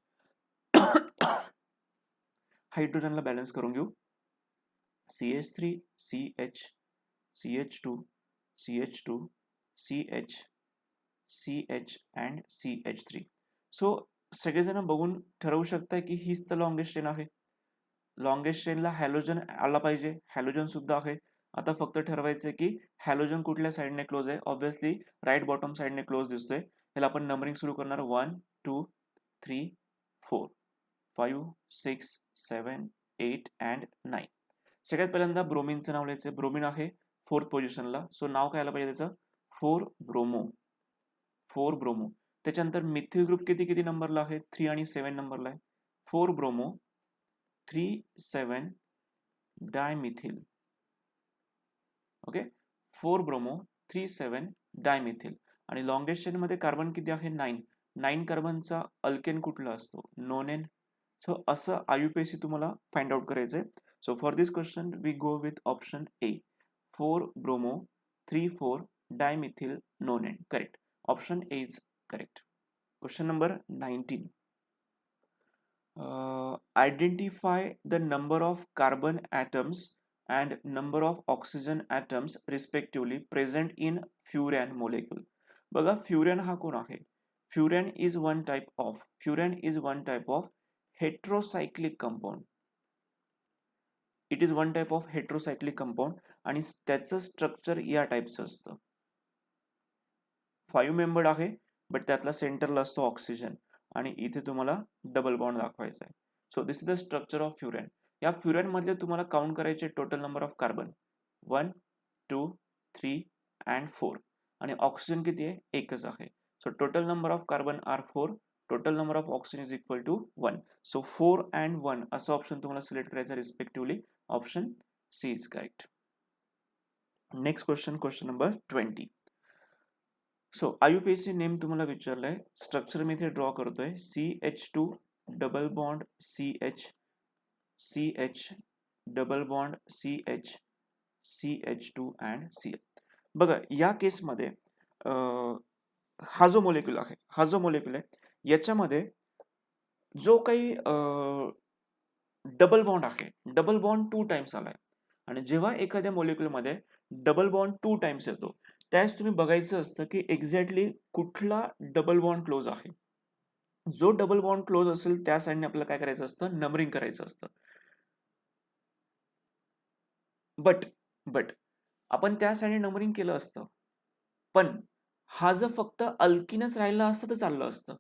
हायड्रोजनला बॅलन्स करून घेऊ. CH3, CH, CH2, CH2, CH, CH and CH3. So सगळेजण बघून ठरवू शकताय की हीच तर लॉंगेस्ट चेन आहे. लॉंगेस्ट चेनला हॅलोजन आला पाहिजे, हॅलोजन सुद्धा आहे. आता फक्त ठरवायचं की हॅलोजन कुठल्या साईडने क्लोज आहे. ऑब्व्हियसली राईट बॉटम साईडने क्लोज दिसतोय. याला आपण नंबरिंग सुरू करणार. 1, 2, 3, 4. 5, 6, 7, 8 अँड 9. सगळ्यात पहिल्यांदा ब्रोमिनचं नाव लिहायचं. ब्रोमिन आहे 4th पोझिशनला. सो नाव काय आलं पाहिजे त्याचं? 4 ब्रोमो. 4 ब्रोमो. त्याच्यानंतर मिथिल ग्रुप किती किती नंबरला आहे? 3 आणि 7 नंबरला आहे. 4 bromo, 3, 7 dimethyl. Okay, 4 bromo, 3, 7 dimethyl. आणि लॉंगेस्ट चेन मध्ये कार्बन किती आहे? 9. 9 कार्बनचा अल्केन कुठला असतो? नोनेन. सो असं आयुपीएसी तुम्हाला फाइंड आउट करायचंय. So for this question we go with option A, 4 bromo, 3, 4 dimethyl nonene. Correct. Option A is correct. Question number 19. Identify the number of carbon atoms and number of oxygen atoms respectively present in furan molecule. बघा फ्युरॅन हा कोण आहे? Furan is one type of heterocyclic compound. It is one type of heterocyclic compound आणि त्याचं structure या टाइपचं असतं. 5 membered आहे, but त्यातला सेंटरला असतो ऑक्सिजन आणि इथे तुम्हाला डबल बॉन्ड दाखवायचा आहे. So this is the structure of furan. या फ्युरॅन मधले तुम्हाला काउंट करायचे total number of carbon 1, 2, 3 and 4. आणि ऑक्सिजन किती आहे? एकच आहे. So total number of carbon are 4, total number of oxygen is equal to 1. सो 4 अँड 1 असं ऑप्शन तुम्हाला सिलेक्ट करायचं respectively. Option C is correct. Next question number 20. So IUPAC name तुम्हाला विचारलंय. स्ट्रक्चर मी इथे ड्रॉ करतोय. CH2 double bond CH, CH double bond CH, CH2 and Cl. बघा या केसमध्ये हा जो मोलेक्युल आहे याच्यामध्ये जो काही डबल बॉन्ड आहे, डबल बॉन्ड 2 टाइम्स आलाय. आणि जेव्हा एखाद्या मोलेक्युलमध्ये डबल बॉन्ड 2 टाइम्स येतो त्यावेळेस तुम्ही बघायचं असतं की एक्झॅक्टली कुठला डबल बॉन्ड क्लोज आहे. जो डबल बॉन्ड क्लोज असेल त्या साईडने आपल्याला काय करायचं असतं? नंबरिंग करायचं असतं. बट आपण त्या साईडने नंबरिंग केलं असतं, पण हा जर फक्त अल्किनच राहिला असतं तर चाललं असतं.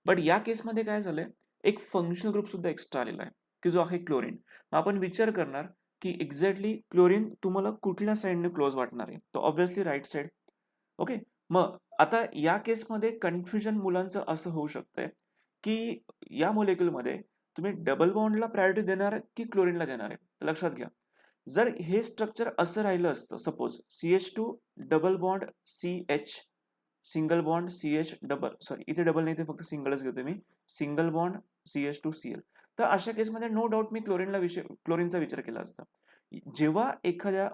बट या केसमध्ये काय झालंय, एक फंक्शनल ग्रुप सुद्धा एक्स्ट्रा आलेला आहे की जो आहे क्लोरीन. आपण विचार करणार की एक्झॅक्टली क्लोरीन तुम्हाला कुठल्या साईडने क्लोज वाटणार आहे? तर ऑब्व्हियसली राईट साईड. ओके, मग आता या केसमध्ये कन्फ्युजन मुलांचं असं होऊ शकतंय की या मोलेक्युलमध्ये तुम्ही डबल बॉन्डला प्रायोरिटी देणार की क्लोरीनला देणार आहे? लक्षात घ्या, जर हे स्ट्रक्चर असं राहिलं असतं, suppose CH2 double bond CH, single bond CH double, sorry इथे डबल नाही, ते फक्त सिंगलच घेतो मी, सिंगल बॉन्ड CH2 Cl, तर अशा केसमध्ये नो डाऊट मी क्लोरीनचा विचार केला असता. जेव्हा एखाद्या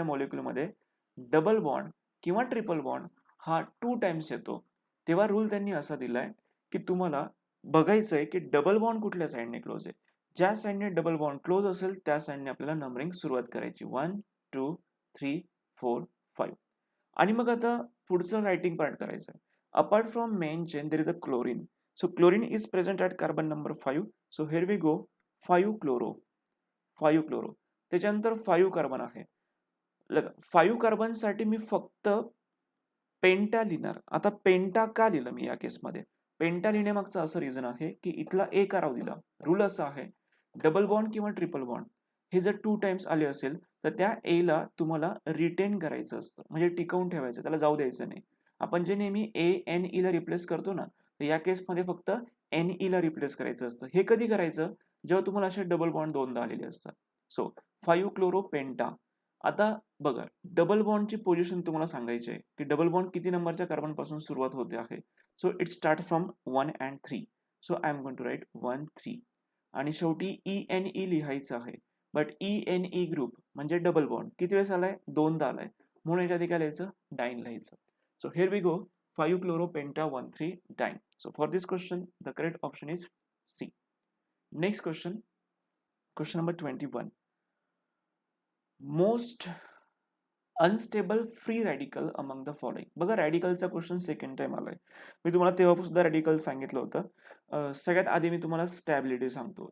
मोलेक्युलमध्ये डबल बॉन्ड किंवा ट्रिपल बॉन्ड हा 2 टाइम्स येतो, तेव्हा रूल त्यांनी असा दिलाय की तुम्हाला बघायचंय की डबल बॉन्ड कुठल्या साईडने क्लोज आहे. ज्या साईडने डबल बॉन्ड क्लोज असेल त्या साईडने आपल्याला नंबरिंग सुरुवात करायची. 1, 2, 3, 4, 5. आणि मग आता पुढचं रायटिंग पार्ट करायचं आहे. Apart from main chain there is a chlorine. So chlorine is present at carbon number 5. So here we go 5 chloro. त्याच्यानंतर 5 कार्बन आहे. 5 कार्बन साठी मी फक्त पेंटा लिहिणार. आता पेंटा का लिहिलं मी या केसमध्ये? पेंटा लिहिण्यामागचं असं रिझन आहे की इथला ए का राहू दिला? रूल असा आहे, डबल बॉन्ड किंवा ट्रिपल बॉन्ड हे जर 2 टाइम्स आले असेल तर त्या ए ला तुम्हाला रिटेन करायचं असतं, म्हणजे टिकवून ठेवायचं, त्याला जाऊ द्यायचं नाही. आपण जे नेहमी ANE ला रिप्लेस करतो ना, तर या केसमध्ये फक्त NE ला रिप्लेस करायचं असतं. हे कधी करायचं? जेव्हा तुम्हाला असे डबल बॉन्ड दोनदा आलेले असतात. सो 5 क्लोरो पेंटा. आता बघा, डबल बॉन्डची पोझिशन तुम्हाला सांगायची आहे की डबल बॉन्ड किती नंबरच्या कार्बन पासून सुरुवात होते आहे. So it start from 1 and 3. So I am going to write 1, 3. आणि शेवटी ENE लिहायचं आहे. बट ENE ग्रुप म्हणजे डबल बॉन्ड किती वेळेस आलाय? दोनदा आलाय, म्हणून याच्या आधी काय लिहायचं? डाईन लिहायचं. So here we go 5 chloro penta 1, 3 diene. So for this question the correct option is C. Next question number 21. Most unstable free radical among the following. बघा रॅडिकलचा क्वेश्चन सेकंड टाइम आलाय. मी तुम्हाला तेव्हा सुद्धा रॅडिकल सांगितलं होतं. सगळ्यात आधी मी तुम्हाला स्टॅबिलिटी सांगतो.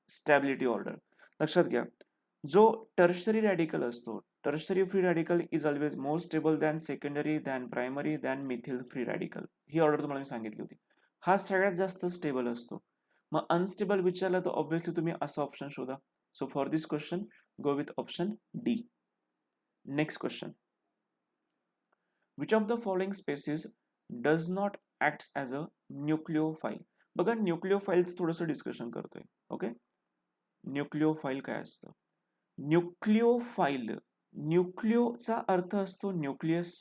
स्टॅबिलिटी ऑर्डर लक्षात घ्या. जो टर्शरी रॅडिकल असतो, tertiary free radical is always more stable than secondary, than primary, than methyl free radical. He order तुम्हाला मी सांगितली होती. हा सगळ्यात जास्त स्टेबल असतो. मग अनस्टेबल विचारलं तर ऑब्व्हियसली तुम्ही असं ऑप्शन शोधा. So for this question go with option D. Next question. Which of the following species does not act as a nucleophile. बघा न्यूक्लिओफाईलचं थोडंसं डिस्कशन करतोय. ओके, न्यूक्लिओफाईल काय असतं? न्यूक्लिओफाईल, न्यूक्लिओचा अर्थ असतो न्यूक्लियस.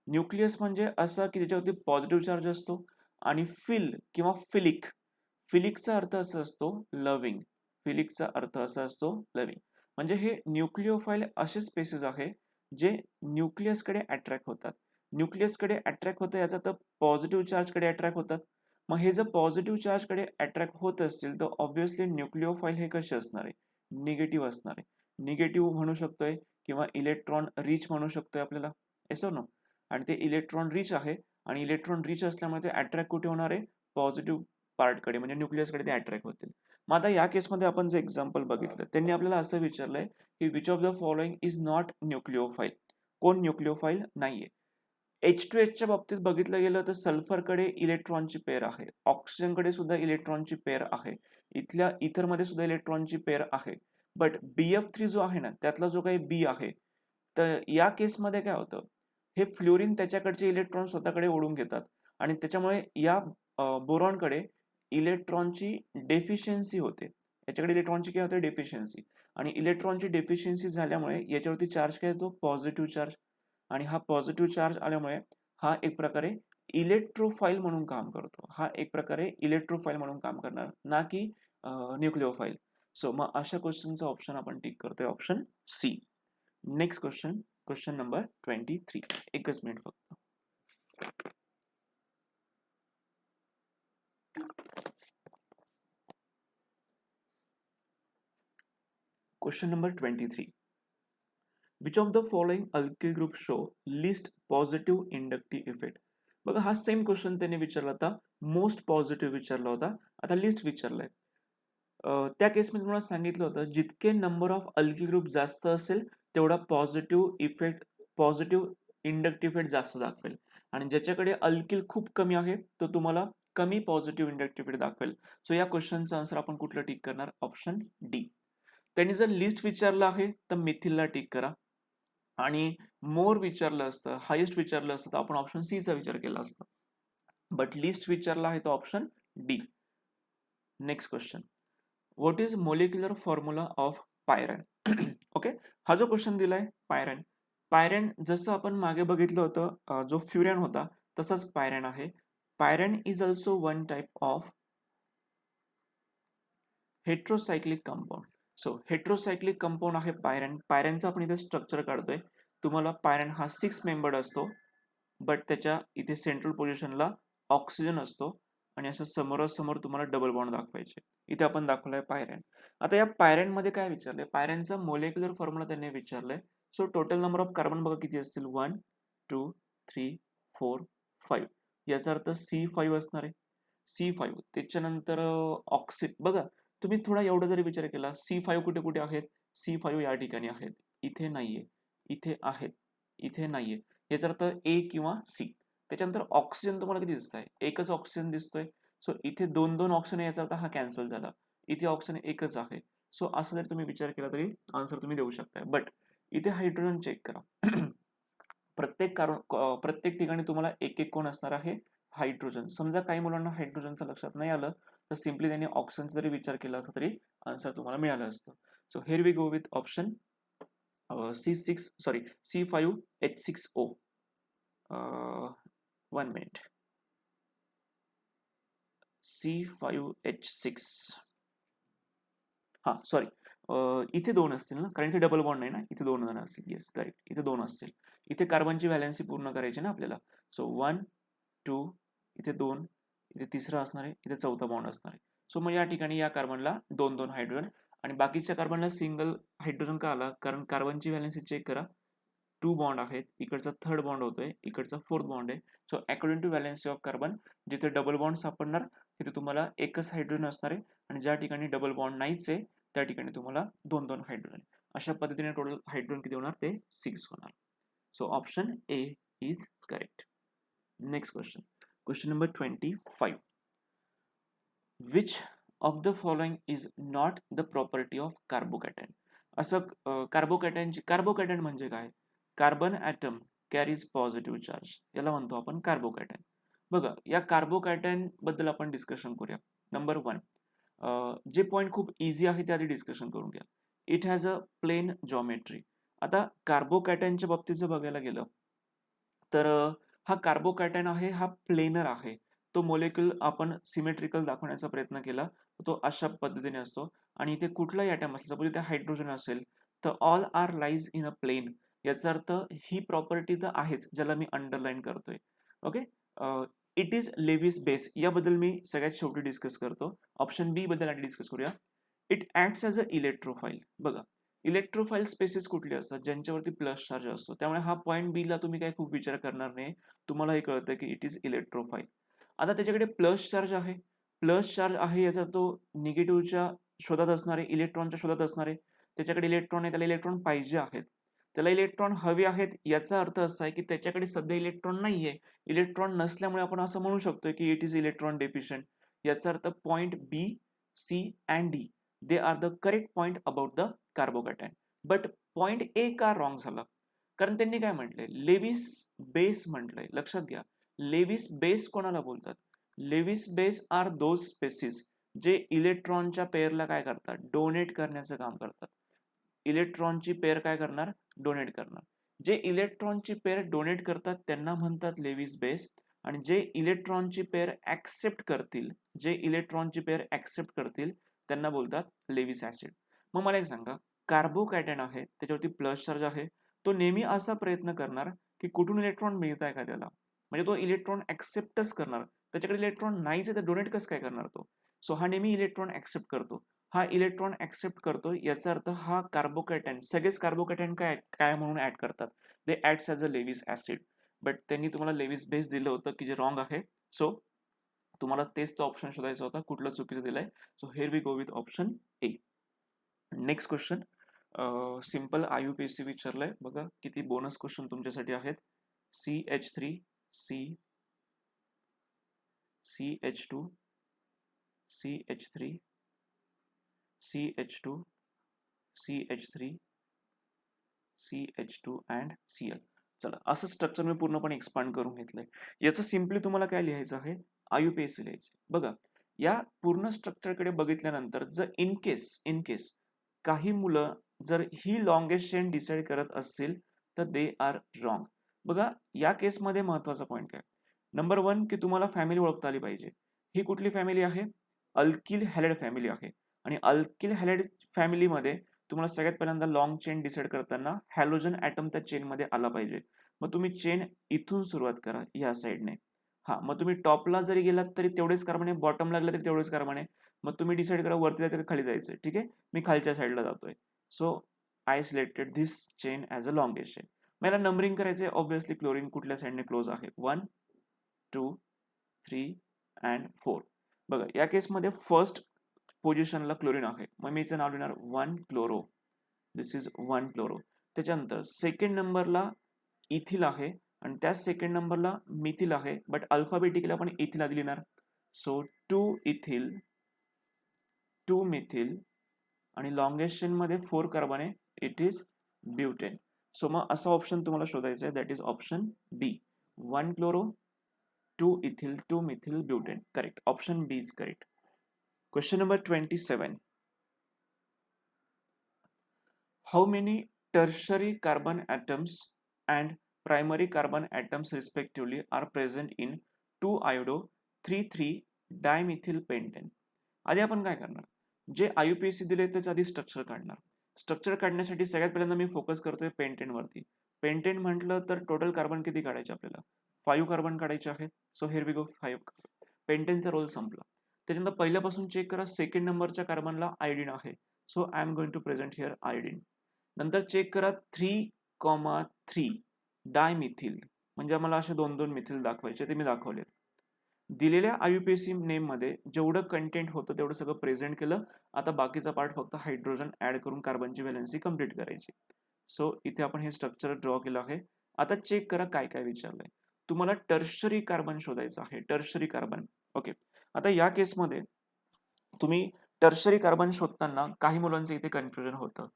न्यूक्लियस म्हणजे असं की त्याच्यावरती पॉझिटिव्ह चार्ज असतो. आणि फिल किंवा फिलिक, फिलिकचा अर्थ असा असतो लव्हिंग. फिलिकचा अर्थ असा असतो लव्हिंग. म्हणजे हे न्यूक्लिओफाईल असे स्पेसेस आहे जे न्यूक्लियसकडे अट्रॅक्ट होतात. न्यूक्लियसकडे अट्रॅक्ट होतं याचा तर पॉझिटिव्ह चार्जकडे अट्रॅक्ट होतात. मग हे जर पॉझिटिव्ह चार्जकडे अट्रॅक्ट होत असतील तर ऑब्व्हियसली न्यूक्लिओफाईल हे कसे असणार आहे? निगेटिव्ह असणार आहे. निगेटिव्ह म्हणू शकतोय किंवा इलेक्ट्रॉन रिच म्हणू शकतोय आपल्याला. Yes no? आणि ते इलेक्ट्रॉन रिच आहे आणि इलेक्ट्रॉन रिच असल्यामुळे ते अट्रॅक्ट कुठे होणार आहे? पॉझिटिव्ह पार्टकडे म्हणजे न्यूक्लियसकडे ते अट्रॅक्ट होतील. मग आता या केसमध्ये आपण जे एक्झाम्पल बघितलं त्यांनी आपल्याला असं विचारलंय की which of the following is not nucleophile. कोण न्यूक्लिओफाईल नाहीये? H2H च्या बाबतीत बघितलं गेलं तर सल्फरकडे इलेक्ट्रॉनची पेअर आहे, ऑक्सिजनकडे सुद्धा इलेक्ट्रॉनची पेअर आहे, इथल्या इथरमध्ये सुद्धा इलेक्ट्रॉनची पेअर आहे. बट BF3 जो आहे ना त्यातला जो काही बी आहे, तर या केसमध्ये काय होतं, हे फ्लोरीन त्याच्याकडचे इलेक्ट्रॉन स्वतःकडे ओढून घेतात आणि त्याच्यामुळे या बोरॉनकडे इलेक्ट्रॉनची डेफिशियन्सी होते. याच्याकडे इलेक्ट्रॉनची काय होते? डेफिशियन्सी. आणि इलेक्ट्रॉनची डेफिशियन्सी झाल्यामुळे याच्यावरती चार्ज काय येतो? Positive charge. आणि हा पॉझिटिव्ह चार्ज आल्यामुळे हा एक प्रकारे इलेक्ट्रोफाईल म्हणून काम करतो. हा एक प्रकारे इलेक्ट्रोफाईल म्हणून काम करणार, ना की न्यूक्लिओफाईल. सो मग अशा क्वेश्चनचा ऑप्शन आपण टिक करतोय option C. Next question, question number 23. एकच मिनिट फक्त. Question number 23. Which of the following alkyl group show least positive inductive effect. बघा हा सेम क्वेश्चन त्याने विचारला होता, मोस्ट पॉझिटिव्ह विचारला होता, आता लिस्ट विचारलाय. त्या केसमध्ये तुम्हाला सांगितलं होतं जितके नंबर ऑफ अल्किल ग्रुप जास्त असेल तेवढा positive effect, positive inductive effect जास्त दाखवेल. आणि ज्याच्याकडे अल्किल खूप कमी आहे तो तुम्हाला कमी पॉझिटिव्ह इंडक्टिव्ह इफेक्ट दाखवेल. सो या क्वेश्चनचा आन्सर आपण कुठलं टिक करणार? Option D. त्यांनी जर लिस्ट विचारलं आहे तर मिथिलला टिक करा. आणि मोर विचारलं असतं, हायेस्ट विचारलं असतं तर आपण ऑप्शन सी चा विचार केला असता. बट लिस्ट विचारला आहे तो option D. Next question. What is molecular formula of पायरन? Okay, हा जो क्वेश्चन दिलाय पायरन, पायरन जसं आपण मागे बघितलं होतं जो फ्युरॅन होता तसाच पायरन आहे. पायरन is also one type of heterocyclic compound. So heterocyclic compound आहे पायरन. पायरनचं आपण इथे स्ट्रक्चर काढतोय. तुम्हाला पायरन हा 6 मेंबर्ड असतो, बट त्याच्या इथे सेंट्रल पोझिशनला ऑक्सिजन असतो आणि असं समोरासमोर तुम्हाला डबल बॉन्ड दाखवायचे. इथे आपण दाखवलाय पायरन. आता या पायरन मध्ये काय विचारलंय? पायरनचा मोलेक्युलर फॉर्म्युला त्यांनी विचारलंय. So total number of carbon बघा किती असतील? 1 2 3 4 5. याचा अर्थ C5 असणार आहे. C5 त्याच्यानंतर बघा तुम्ही थोडा एवढा जरी विचार केला, C5 कुठे कुठे आहेत? C5 या ठिकाणी आहेत, इथे नाहीये, इथे आहेत, इथे नाहीये. याचा अर्थ A किंवा C. त्याच्यानंतर ऑक्सिजन तुम्हाला किती दिसत आहे? एकच ऑक्सिजन दिसतोय. सो इथे 2-2 ऑक्सिजन, याचा अर्थ हा कॅन्सल झाला. इथे ऑक्सिजन एकच आहे. सो असं जर तुम्ही विचार केला तरी आन्सर तुम्ही देऊ शकताय. बट इथे हायड्रोजन चेक करा. प्रत्येक ठिकाणी तुम्हाला एक एक कोण असणार आहे? हायड्रोजन. समजा काही मुलांना हायड्रोजनचं लक्षात नाही आलं तर सिम्पली त्यांनी ऑक्सिजनचा जरी विचार केला असता तरी आन्सर तुम्हाला मिळालं असतं. So here we go with option C5H6O. 1 minute. C5H6. हा सॉरी, इथे 2 असतील ना, कारण इथे डबल बॉन्ड नाही ना, इथे 2 जण असतील. येस करेक्ट, इथे 2 असतील. इथे कार्बनची व्हॅलेन्सी पूर्ण करायची ना आपल्याला. सो 1 2, इथे 2, इथे तिसरा असणार आहे, इथे चौथा बॉन्ड असणार आहे. सो मग या ठिकाणी या कार्बनला 2-2 हायड्रोजन आणि बाकीच्या कार्बनला सिंगल हायड्रोजन का आला? कारण कार्बनची व्हॅलेन्सी चेक करा, 2 बॉन्ड आहेत, इकडचा थर्ड बॉन्ड होतोय, इकडचा फोर्थ बॉन्ड आहे. So according to valency of carbon जिथे डबल बॉन्ड सापडणार तिथे तुम्हाला एकच हायड्रोजन असणार आहे आणि ज्या ठिकाणी डबल बॉन्ड नाहीच आहे त्या ठिकाणी तुम्हाला 2-2 हायड्रोजन. अशा पद्धतीने टोटल हायड्रोजन किती होणार? ते 6 होणार. So option A is correct. Next question, question number 25. Which of the following is not the property of carbocation. असं कार्बोकॅटॅन म्हणजे काय? Carbon atom carries positive charge, याला म्हणतो आपण कार्बोकॅटॅन. बघा, या कार्बोकॅटॅन बद्दल आपण डिस्कशन करूया. नंबर 1, जे पॉईंट खूप इझी आहे ते आधी डिस्कशन करून घ्या. It has a plane geometry. आता कार्बोकॅटॅनच्या बाबतीत जर बघायला गेलं तर हा कार्बोकॅटॅन आहे, हा प्लेनर आहे. तो मोलेक्युल आपण सिमेट्रिकल दाखवण्याचा प्रयत्न केला, तो अशा पद्धतीने असतो. आणि इथे कुठलाही ॲटम असेल, सपोज इथे हायड्रोजन असेल तर all are lies in a plane. याचा अर्थ ही प्रॉपर्टी तर आहेच, ज्याला मी अंडरलाईन करतोय. Okay, it is Lewis base, याबद्दल मी सगळ्यात शेवटी डिस्कस करतो. ऑप्शन बी बद्दल आधी डिस्कस करूया. इट ऍक्ट्स ॲज अ इलेक्ट्रोफाईल. बघा, इलेक्ट्रोफाईल स्पेसेस कुठले असतात? ज्यांच्यावरती प्लस चार्ज असतो. त्यामुळे हा पॉईंट बी ला तुम्ही काय खूप विचार करणार नाही, तुम्हाला हे कळतं की इट इज इलेक्ट्रोफाईल. आता त्याच्याकडे प्लस चार्ज आहे. प्लस चार्ज आहे याचा तो निगेटिव्हच्या शोधात असणारे, इलेक्ट्रॉनच्या शोधात असणारे. त्याच्याकडे इलेक्ट्रॉन आहे, त्याला इलेक्ट्रॉन पाहिजे आहेत, त्याला इलेक्ट्रॉन हवे आहेत. याचा अर्थ असा आहे की त्याच्याकडे सध्या इलेक्ट्रॉन नाहीये. इलेक्ट्रॉन नसल्यामुळे आपण असं म्हणू शकतो की इट इज इलेक्ट्रॉन डेफिशियंट. याचा अर्थ point B, C and D they are the correct point about the carbocation. But point A का रॉंग झाला? कारण त्यांनी काय म्हटलंय? लेविस बेस म्हटलंय. लक्षात घ्या, लेविस बेस कोणाला बोलतात? Lewis base are those species जे इलेक्ट्रॉनच्या पेअरला काय करतात? डोनेट करण्याचं काम करतात. इलेक्ट्रॉनची पेअर काय करणार? डोनेट करणार. जे इलेक्ट्रॉनची पेअर डोनेट करतात त्यांना म्हणतात लेविस बेस. आणि जे इलेक्ट्रॉनची पेअर ऍक्सेप्ट करतील, जे इलेक्ट्रॉनची पेअर ऍक्सेप्ट करतील त्यांना बोलतात लेविस ऍसिड. मग मला एक सांगा, कार्बोकॅटॅन आहे, त्याच्यावरती प्लस चार्ज आहे, तो नेहमी असा प्रयत्न करणार की कुठून इलेक्ट्रॉन मिळत आहे का त्याला, म्हणजे तो इलेक्ट्रॉन ऍक्सेप्टच करणार. त्याच्याकडे इलेक्ट्रॉन नाहीच आहे तर डोनेट कसं काय करणार तो? सो हा नेहमी इलेक्ट्रॉन ऍक्सेप्ट करतो. हा इलेक्ट्रॉन ऍक्सेप्ट करतो, याचा अर्थ हा कार्बोकॅटॅन, सगळेच कार्बोकॅटॅन काय काय म्हणून ऍड करतात? They acts as a Lewis acid. But त्यांनी तुम्हाला लेविस बेस दिलं होतं की जे रॉंग आहे. सो तुम्हाला तेच तो ऑप्शन शोधायचा होता, कुठलं चुकीचं दिलंय. So here we go with option A. Next question, simple IUPAC विचारलंय. बघा किती बोनस क्वेश्चन तुमच्यासाठी आहेत. CH3, CH2, CH3, CH2, CH3, CH2 and Cl. चला, असं स्ट्रक्चर मी पूर्णपणे एक्सपांड करून घेतलंय. याचं सिम्पली तुम्हाला काय लिहायचं आहे? IUPAC लिहायचं. बघा, या पूर्ण स्ट्रक्चरकडे बघितल्यानंतर जर इन केस काही मुलं जर ही लॉंगेस्ट चेन डिसाइड करत असतील तर दे आर रॉंग. बघा, या केसमध्ये महत्वाचा पॉईंट काय? नंबर 1 की तुम्हाला फॅमिली ओळखता आली पाहिजे. ही कुठली फॅमिली आहे? अल्किल हॅलिड फॅमिली आहे. आणि अल्किल हॅलिड फॅमिलीमध्ये तुम्हाला सगळ्यात पहिल्यांदा लॉंग चेन डिसाइड करताना हॅलोजन ॲटम त्या चेन मध्ये आला पाहिजे. मग तुम्ही चेन इथून सुरुवात करा, या साईडने. हा, मग तुम्ही टॉपला जरी गेलात तरी तेवढेच कार्बन आहे, बॉटमला गेला तरी तेवढेच कार्बन आहे. मग तुम्ही डिसाइड करा वरती जायचं का खाली जायचं. ठीक आहे, मी खालच्या साईडला जातोय. So I selected this chain as a longest chain. मला नंबरिंग करायचे. ऑब्व्हियसली क्लोरीन कुठल्या साईडने क्लोज आहे? 1, 2, 3 अँड 4. बघा, या केसमध्ये फर्स्ट पोझिशनला क्लोरीन आहे, मग मी याचं नाव लिहिणार 1 क्लोरो. This is 1 chloro. त्याच्यानंतर सेकंड नंबरला इथिल आहे आणि त्या सेकंड नंबरला मिथिल आहे, बट अल्फाबेटिकली आपण इथिल आधी लिहिणार. सो 2 इथिल, 2 मिथिल आणि लॉंगेस्ट चेन मध्ये 4 कार्बन आहे, इट इज ब्युटेन. सो मग असा ऑप्शन तुम्हाला शोधायचा आहे, that is option B. 1 chloro, 2 ethyl, 2 methyl, butane. Correct, option B is correct. Question number 27. How many tertiary carbon atoms and primary carbon atoms respectively are present in 2-iodo-3,3 dimethyl pentane? आधी आपण काय करणार? जे IUPAC दिले त्याचं आधी structure काढणार. Structure काढण्यासाठी सगळ्यात पहिल्यांदा मी फोकस करतोय पेंटेन वरती. पेंटेन म्हटलं तर टोटल कार्बन किती काढायचे आपल्याला? 5 कार्बन काढायचे आहेत. So here we go 5. पेंटेनचा रोल संपला. त्याच्यानंतर पहिल्यापासून चेक करा, सेकंड नंबरच्या कार्बनला आयोडीन आहे. So I am going to present here iodine. नंतर चेक करा 3,3 डायमिथिल, म्हणजे आम्हाला असे 2-2 मिथिल दाखवायचे, ते मी दाखवले. दिलेल्या IUPAC नेम मध्ये जेवढं कंटेंट होतं तेवढं सगळं प्रेझेंट केलं. आता बाकीचा पार्ट फक्त हायड्रोजन ऍड करून कार्बनची व्हॅलेन्सी कंप्लीट करायची. सो इथे आपण हे स्ट्रक्चर ड्रॉ केलं आहे. आता चेक करा काय काय विचारलंय तुम्हाला टर्शरी कार्बन शोधायचं आहे, टर्शरी कार्बन. ओके, आता या केसमध्ये तुम्ही टर्शरी कार्बन शोधताना काही मुलांचं इथे कन्फ्युजन होतं.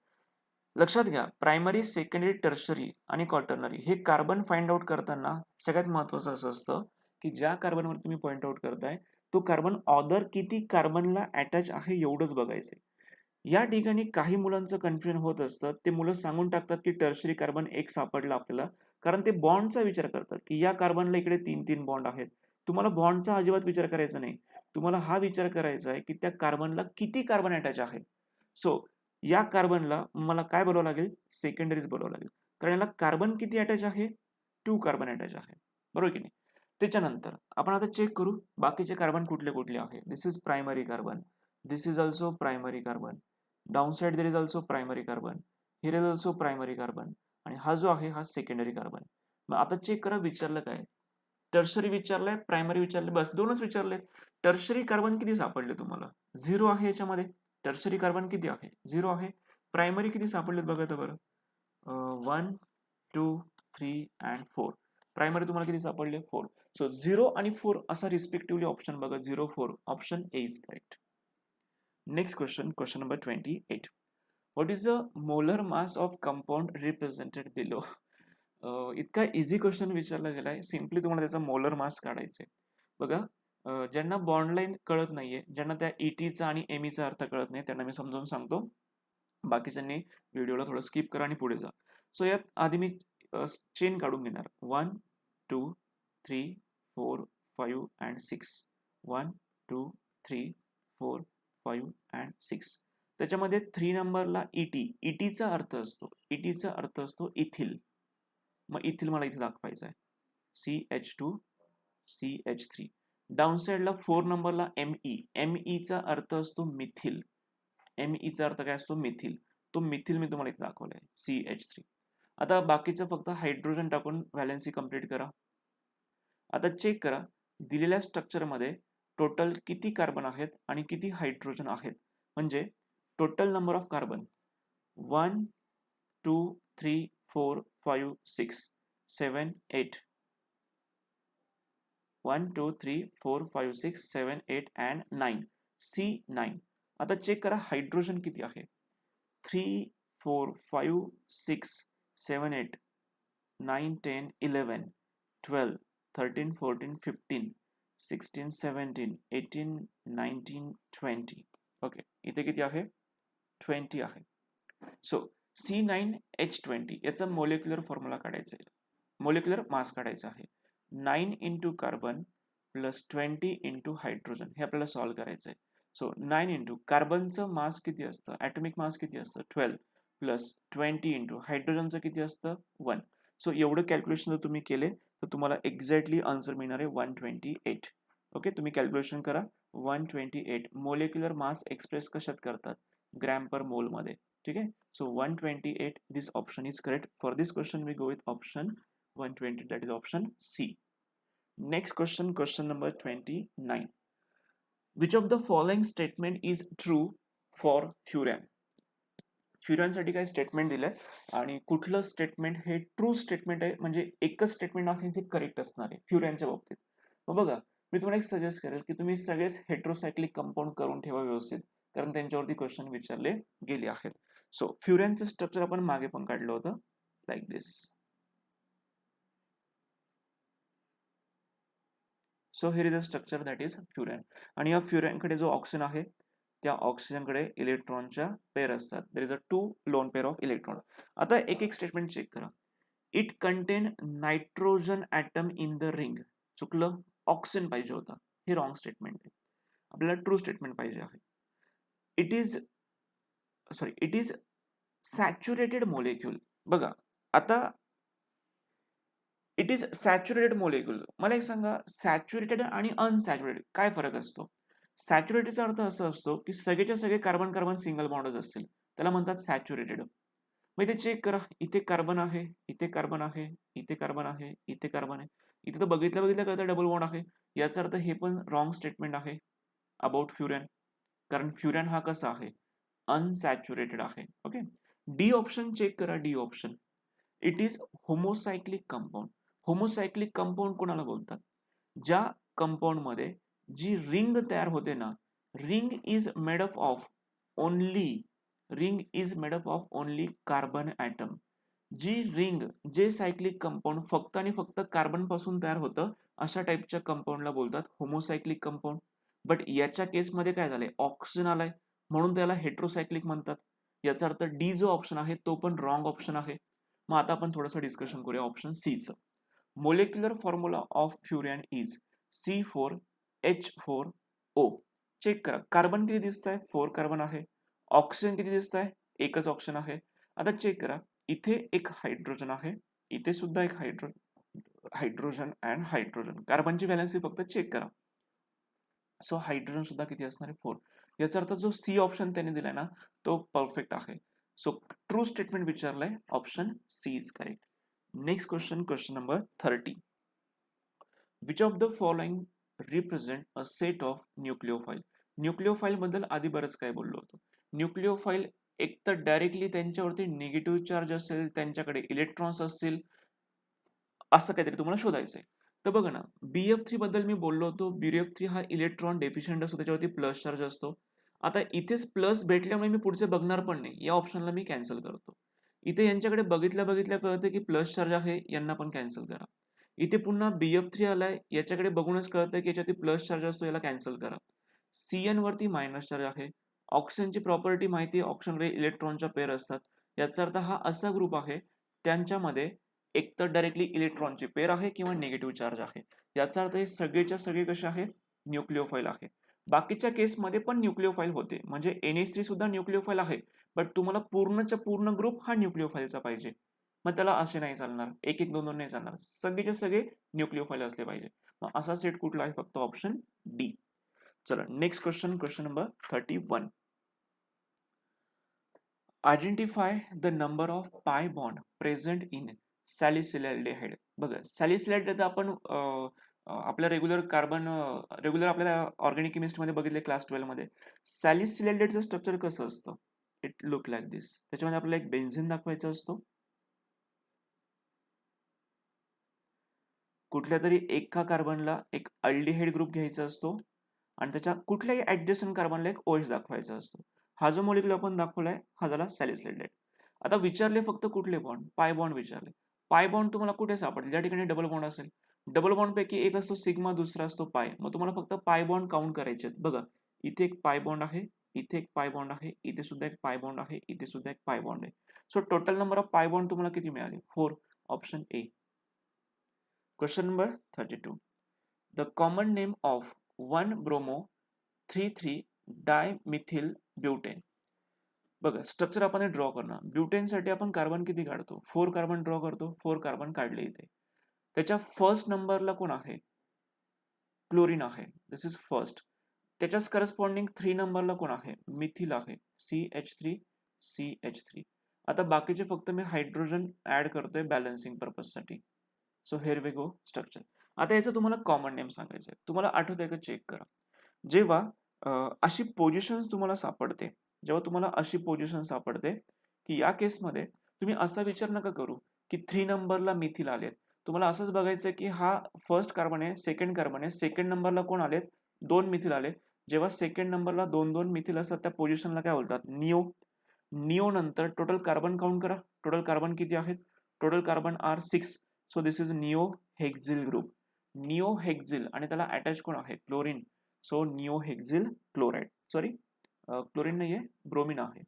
लक्षात घ्या, प्रायमरी, सेकंडरी, टर्शरी आणि क्वाटर्नरी हे कार्बन फाइंड आउट करताना सगळ्यात महत्वाचं असं असतं की ज्या कार्बनवर तुम्ही पॉइंट आउट करताय तो कार्बन ऑदर किती कार्बनला अटॅच आहे एवढंच बघायचंय. या ठिकाणी काही मुलांचं कन्फ्युजन होत असतं. ते मुलं सांगून टाकतात की टर्शरी कार्बन एक सापडला आपल्याला, कारण ते बॉन्डचा विचार करतात की या कार्बनला इकडे 3-3 बॉन्ड आहेत. तुम्हाला बॉन्डचा अजिबात विचार करायचा नाही. तुम्हाला हा विचार करायचा आहे की त्या कार्बनला किती कार्बन अटॅच आहे. सो या कार्बनला मला काय बोलावं लागेल, सेकंडरीज बोलावं लागेल, कारण याला कार्बन किती अटॅच आहे, 2 कार्बन अटॅच आहे, बरोबर की नाही. त्याच्यानंतर आपण आता चेक करू बाकीचे कार्बन कुठले कुठले आहे. This is primary carbon, this is also primary carbon, down side there is also primary carbon, here is also primary carbon, आणि हा जो आहे हा सेकंडरी कार्बन. मग आता चेक करा विचारलं काय, टर्शरी विचारलंय, प्रायमरी विचारले, बस दोनच विचारले. टर्शरी कार्बन किती सापडले तुम्हाला, 0 आहे याच्यामध्ये. टर्शरी कार्बन किती आहे, 0 आहे. प्रायमरी किती सापडलेत बघा तर बरं, 1 2 3 अँड 4. प्रायमरी तुम्हाला किती सापडले, 4. सो 0 आणि 4 असा रिस्पेक्टिव्हली ऑप्शन बघा, 0 4, option A is correct. Next question, question number 28. What is the molar mass of compound represented below. इतका इझी क्वेश्चन विचारला गेलाय. सिम्पली तुम्हाला त्याचा मोलर मास काढायचा आहे. बघा, ज्यांना बॉन्ड लाईन कळत नाहीये, ज्यांना त्या ईटीचा आणि एमीचा अर्थ कळत नाही, त्यांना मी समजावून सांगतो. बाकीच्यांनी व्हिडिओला थोडं स्किप करा आणि पुढे जा. सो यात आधी मी चेन काढून घेणार, 1 2 3 4 5 अँड 6. 1 2 3 4 5 अँड 6. त्याच्यामध्ये 3 नंबरला ईटी, ईटीचा अर्थ असतो, ईटीचा अर्थ असतो इथिल. मग इथिल मला इथे दाखवायचा आहे, CH2 CH3. डाऊन साइडला 4 नंबरला ME, ME चा अर्थ असतो मिथिल, ME चा अर्थ काय असतो, मिथिल. तो मिथिल मी तुम्हाला इथे दाखवलाय, CH3. आता बाकीचं फक्त हायड्रोजन टाकून व्हॅलेन्सी कंप्लीट करा. आता चेक करा दिलेल्या स्ट्रक्चरमध्ये टोटल किती कार्बन आहेत आणि किती हायड्रोजन आहेत. म्हणजे total number of carbon 1 2 3 4 5 6 7 8. 1 2 3 4 5 6 7 8 and 9, C9. आता चेक करा हायड्रोजन किती आहे, 3 4 5 6 7 8 9 10 11 12 13 14 15 16 17 18 19 20. ओके, इथे किती आहे, 20 आहे. सो C9H20 याचा मोलेक्युलर फॉर्म्युला काढायचा आहे, मोलेक्युलर मास काढायचा आहे. 9 into carbon plus 20 into hydrogen, हे आपल्याला सॉल्व्ह करायचं आहे. सो 9 इंटू कार्बनचं मास किती असतं, ॲटॉमिक मास किती असतं, 12 प्लस 20 इंटू हायड्रोजनचं किती असतं, 1. सो एवढं कॅल्क्युलेशन जर तुम्ही केले तर तुम्हाला एक्झॅक्टली आन्सर मिळणार आहे 128. ओके, तुम्ही कॅल्क्युलेशन करा. 128 मोलेक्युलर मास एक्सप्रेस कशात करतात, ग्रॅम पर मोल मध्ये. ठीक आहे, so 128, this option is correct. For this question we go with option 120, that is option C. Next question, question number 29. Which of the following statement is true for furan? फ्युरॅनसाठी काय statement दिलंय आणि कुठलं statement हे true statement आहे, म्हणजे एकच statement असेल जे करेक्ट असणार आहे फ्युरॅनच्या बाबतीत. मग बघा, मी तुम्हाला एक सजेस्ट करेल की तुम्ही सगळेच हेट्रोसायक्लिक कंपाऊंड करून ठेवा व्यवस्थित, कारण त्यांच्यावरती क्वेश्चन विचारले गेले आहेत. सो फ्युरॅनचं स्ट्रक्चर आपण मागे पण काढलं होतं, like this. So here is a structure that is furan. आणि या फ्युरॅनकडे जो ऑक्सिजन आहे त्या ऑक्सिजनकडे इलेक्ट्रॉनच्या पेअर असतात. There is a 2 lone pair of electron. आता एक एक स्टेटमेंट चेक करा. It contain nitrogen atom in the ring. चुकलं, ऑक्सिजन पाहिजे होता, हे रॉंग स्टेटमेंट आहे. आपल्याला ट्रू स्टेटमेंट पाहिजे आहे. It is saturated molecule. बघा आता इट इज सॅच्युरेटेड मोलेक्युल. मला एक सांगा, सॅच्युरेटेड आणि अनसॅच्युरेटेड काय फरक असतो. सॅच्युरेटेडचा अर्थ असा असतो की सगळेच्या सगळे कार्बन कार्बन सिंगल बॉन्डच असतील, त्याला म्हणतात सॅच्युरेटेड. मग इथे चेक करा, इथे कार्बन आहे, इथे कार्बन आहे, इथे कार्बन आहे, इथे कार्बन आहे, इथे तर बघितलं कळतं डबल बॉन्ड आहे. याचा अर्थ हे पण रॉंग स्टेटमेंट आहे अबाउट फ्युरॅन, कारण फ्युरॅन हा कसा आहे, अनसॅच्युरेटेड आहे. ओके, डी ऑप्शन चेक करा, D option. It is homocyclic compound. Homocyclic compound कोणाला बोलतात? ज्या कंपाऊंड मध्ये जी रिंग तयार होते ना, ring is made up of only ring is made up of only carbon atom. जी रिंग, जे सायक्लिक कंपाऊंड फक्त आणि फक्त कार्बन पासून तयार होतं, अशा टाईपच्या कंपाऊंडला बोलतात होमोसायक्लिक कंपाऊंड. बट याच्या केसमध्ये काय झालंय, ऑक्सिजन आलाय म्हणून त्याला हेट्रोसायक्लिक म्हणतात. याचा अर्थ डी जो ऑप्शन आहे तो पण रॉंग ऑप्शन आहे. मग आता आपण थोडंसं डिस्कशन करूया ऑप्शन सी चं. Molecular formula of furan is C4H4O. Check करा, कार्बन किती दिसत आहे? 4 कार्बन आहे. ऑक्सिजन किती दिसत आहे? एकच ऑप्शन आहे. आता चेक करा, इथे एक हायड्रोजन आहे, इथे सुद्धा एक हायड्रोजन अँड हायड्रोजन. कार्बनची व्हॅलेन्सी फक्त चेक करा. सो हायड्रोजन सुद्धा किती असणार आहे? 4. याचा अर्थ जो सी ऑप्शन त्यांनी दिलाय ना, तो परफेक्ट आहे. सो ट्रू स्टेटमेंट विचारलंय, option C is correct. Next question, question number 30. Which of the following represent a set of nucleophile? Nucleophile बद्दल आधी बरंच काय बोललो होतो. न्यूक्लिओफाईल एक तर डायरेक्टली त्यांच्यावरती निगेटिव्ह चार्ज असेल, त्यांच्याकडे इलेक्ट्रॉन्स असतील, असं काहीतरी तुम्हाला शोधायचंय. तर बघा ना, BF3 बद्दल मी बोललो होतो. BF3 हा इलेक्ट्रॉन डेफिशियंट असतो, त्याच्यावरती प्लस चार्ज असतो. आता इथेच प्लस भेटल्यामुळे मी पुढचे बघणार पण नाही, या ऑप्शनला मी कॅन्सल करतो. इथे यांच्याकडे बघितल्या बघितल्या कळतं की प्लस चार्ज आहे, यांना पण कॅन्सल करा. इथे पुन्हा BF3 आलाय, याच्याकडे बघूनच कळतंय की याच्यावरती प्लस चार्ज असतो, याला कॅन्सल करा. CN वरती मायनस चार्ज आहे. ऑक्सिजनची प्रॉपर्टी माहिती आहे, ऑक्सिजनकडे इलेक्ट्रॉनच्या पेअर असतात. याचा अर्थ हा असा ग्रुप आहे त्यांच्यामध्ये एक तर डायरेक्टली इलेक्ट्रॉनची पेअर आहे किंवा निगेटिव्ह चार्ज आहे. याचा अर्थ हे सगळेच्या सगळे कसे आहे? न्यूक्लिओफाईल आहे. बाकीच्या केसमध्ये पण न्यूक्लिओफाईल होते, म्हणजे NH3 सुद्धा न्यूक्लिओफाईल आहे, बट तुम्हाला पूर्णच्या पूर्ण ग्रुप हा न्यूक्लिओफाईलचा पाहिजे. मग त्याला असे नाही चालणार, एक एक दोन दोन नाही चालणार, सगळेचे सगळे न्यूक्लिओफाईल असले पाहिजे. मग असा सेट कुठला आहे? फक्त ऑप्शन डी. चला next question, question number 31. Identify the number of pi bond present in सॅलिसिल्डिहाइड. बघा, सॅलिसिल्डिहाइड आपण आपल्या रेग्युलर आपल्याला ऑर्गॅनिक केमिस्ट्रीमध्ये बघितले क्लास 12 मध्ये. सॅलिसिल्डिहाइडचं स्ट्रक्चर कसं असतं? इट लुक लाईक दिस. त्याच्यामध्ये आपल्याला एक बेन्झिन दाखवायचा असतो, कुठल्या तरी एका कार्बनला एक अल्डिहाइड ग्रुप घ्यायचा असतो आणि त्याच्या कुठल्याही ऍडजस्टंट कार्बनला एक OH दाखवायचा असतो. हा जो मॉलिक्युल आपण दाखवलाय हा झाला सॅलिसिल्डिहाइड. आता विचारले फक्त कुठले बॉन्ड? पाय बॉन्ड विचारले. पाय बॉन्ड तुम्हाला कुठे सापडेल? ज्या ठिकाणी डबल बॉन्ड असेल. डबल बॉन्ड पैकी एक असतो सिग्मा, दुसरा असतो पाय. मग तुम्हाला फक्त पाय बॉन्ड काउंट करायचे आहेत. बघा, इथे एक पाय बॉन्ड आहे, इथे एक पाय बॉन्ड आहे, इथे सुद्धा एक पाय बॉन्ड आहे, इथे सुद्धा एक पाय बॉन्ड आहे. So total number of pi bond तुम्हाला किती मिळाले? 4. Option A. Question number 32. The common name of 1 bromo 3,3 dimethyl butane. बघा, स्ट्रक्चर आपण ड्रॉ करणार. ब्युटेनसाठी आपण कार्बन किती काढतो? 4 कार्बन ड्रॉ करतो. 4 कार्बन काढले इथे. त्याच्या फर्स्ट नंबरला कोण आहे? क्लोरीन आहे. This is first. त्याच्याच करस्पॉन्डिंग 3 नंबरला कोण आहे? मिथिल आहे. CH3. आता बाकीचे फक्त मी हायड्रोजन ऍड करतोय बॅलन्सिंग पर्पज साठी. So here we go structure. आता याचं तुम्हाला कॉमन नेम सांगायचं आहे. तुम्हाला आठवतंय का? चेक करा. जेव्हा अशी पोझिशन तुम्हाला सापडते, की या केसमध्ये तुम्ही असा विचार नका करू की 3 नंबरला मिथिल आलेत. तुम्हाला असंच बघायचं की हा फर्स्ट कार्बन आहे, सेकंड कार्बन आहे, सेकंड नंबरला कोण आलेत? 2 मिथिल आले. जेव्हा सेकंड नंबरला 2-2 मिथिल असतात, त्या पोझिशनला काय बोलतात? निओ. निओ नंतर टोटल कार्बन काउंट करा. टोटल कार्बन किती आहेत? Total carbon are 6. So this is neo hexyl group. Neo hexyl आणि त्याला अटॅच कोण आहे? Chlorine. So neo hexyl chloride. Sorry, chlorine नाहीये, ब्रोमिन आहे.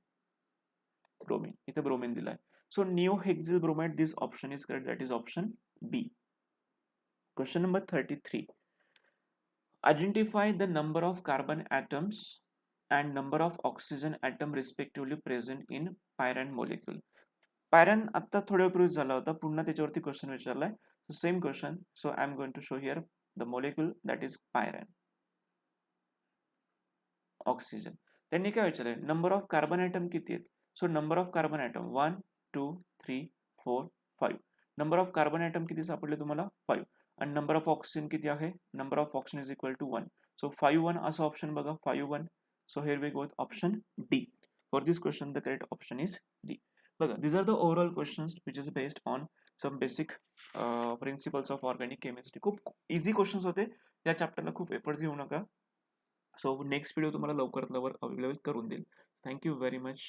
ब्रोमिन, इथे ब्रोमिन दिलाय. So neo hexyl bromide, this option is correct, that is option B. Question number 33. Identify the number of carbon atoms and number of oxygen atom respectively present in pyran molecule. Pyran आता थोड्या वेळपूर्वी झाला होता, पुन्हा त्याच्यावरती question विचारलाय. Same question. So I am going to show here the molecule that is pyran. Oxygen. त्यांनी काय विचारलंय? नंबर ऑफ कार्बन ॲटम किती आहेत? So number of carbon atom 1 2 3 4 5. Number of carbon atom किती सापडले तुम्हाला? 5. आणि नंबर ऑफ ऑक्सिजन किती आहे? Number of oxygen is equal to 1. So 5 1 असा ऑप्शन बघा, 5 1. So here we go with option D. For this question the correct option is D. बघा, these are the overall questions which is based on some basic principles of organic chemistry. खूप easy questions होते. या चॅप्टरला खूप efforts घेऊ नका. So next video तुम्हाला लवकरात लवकर अवेलेबल करून देईल. Thank you very much.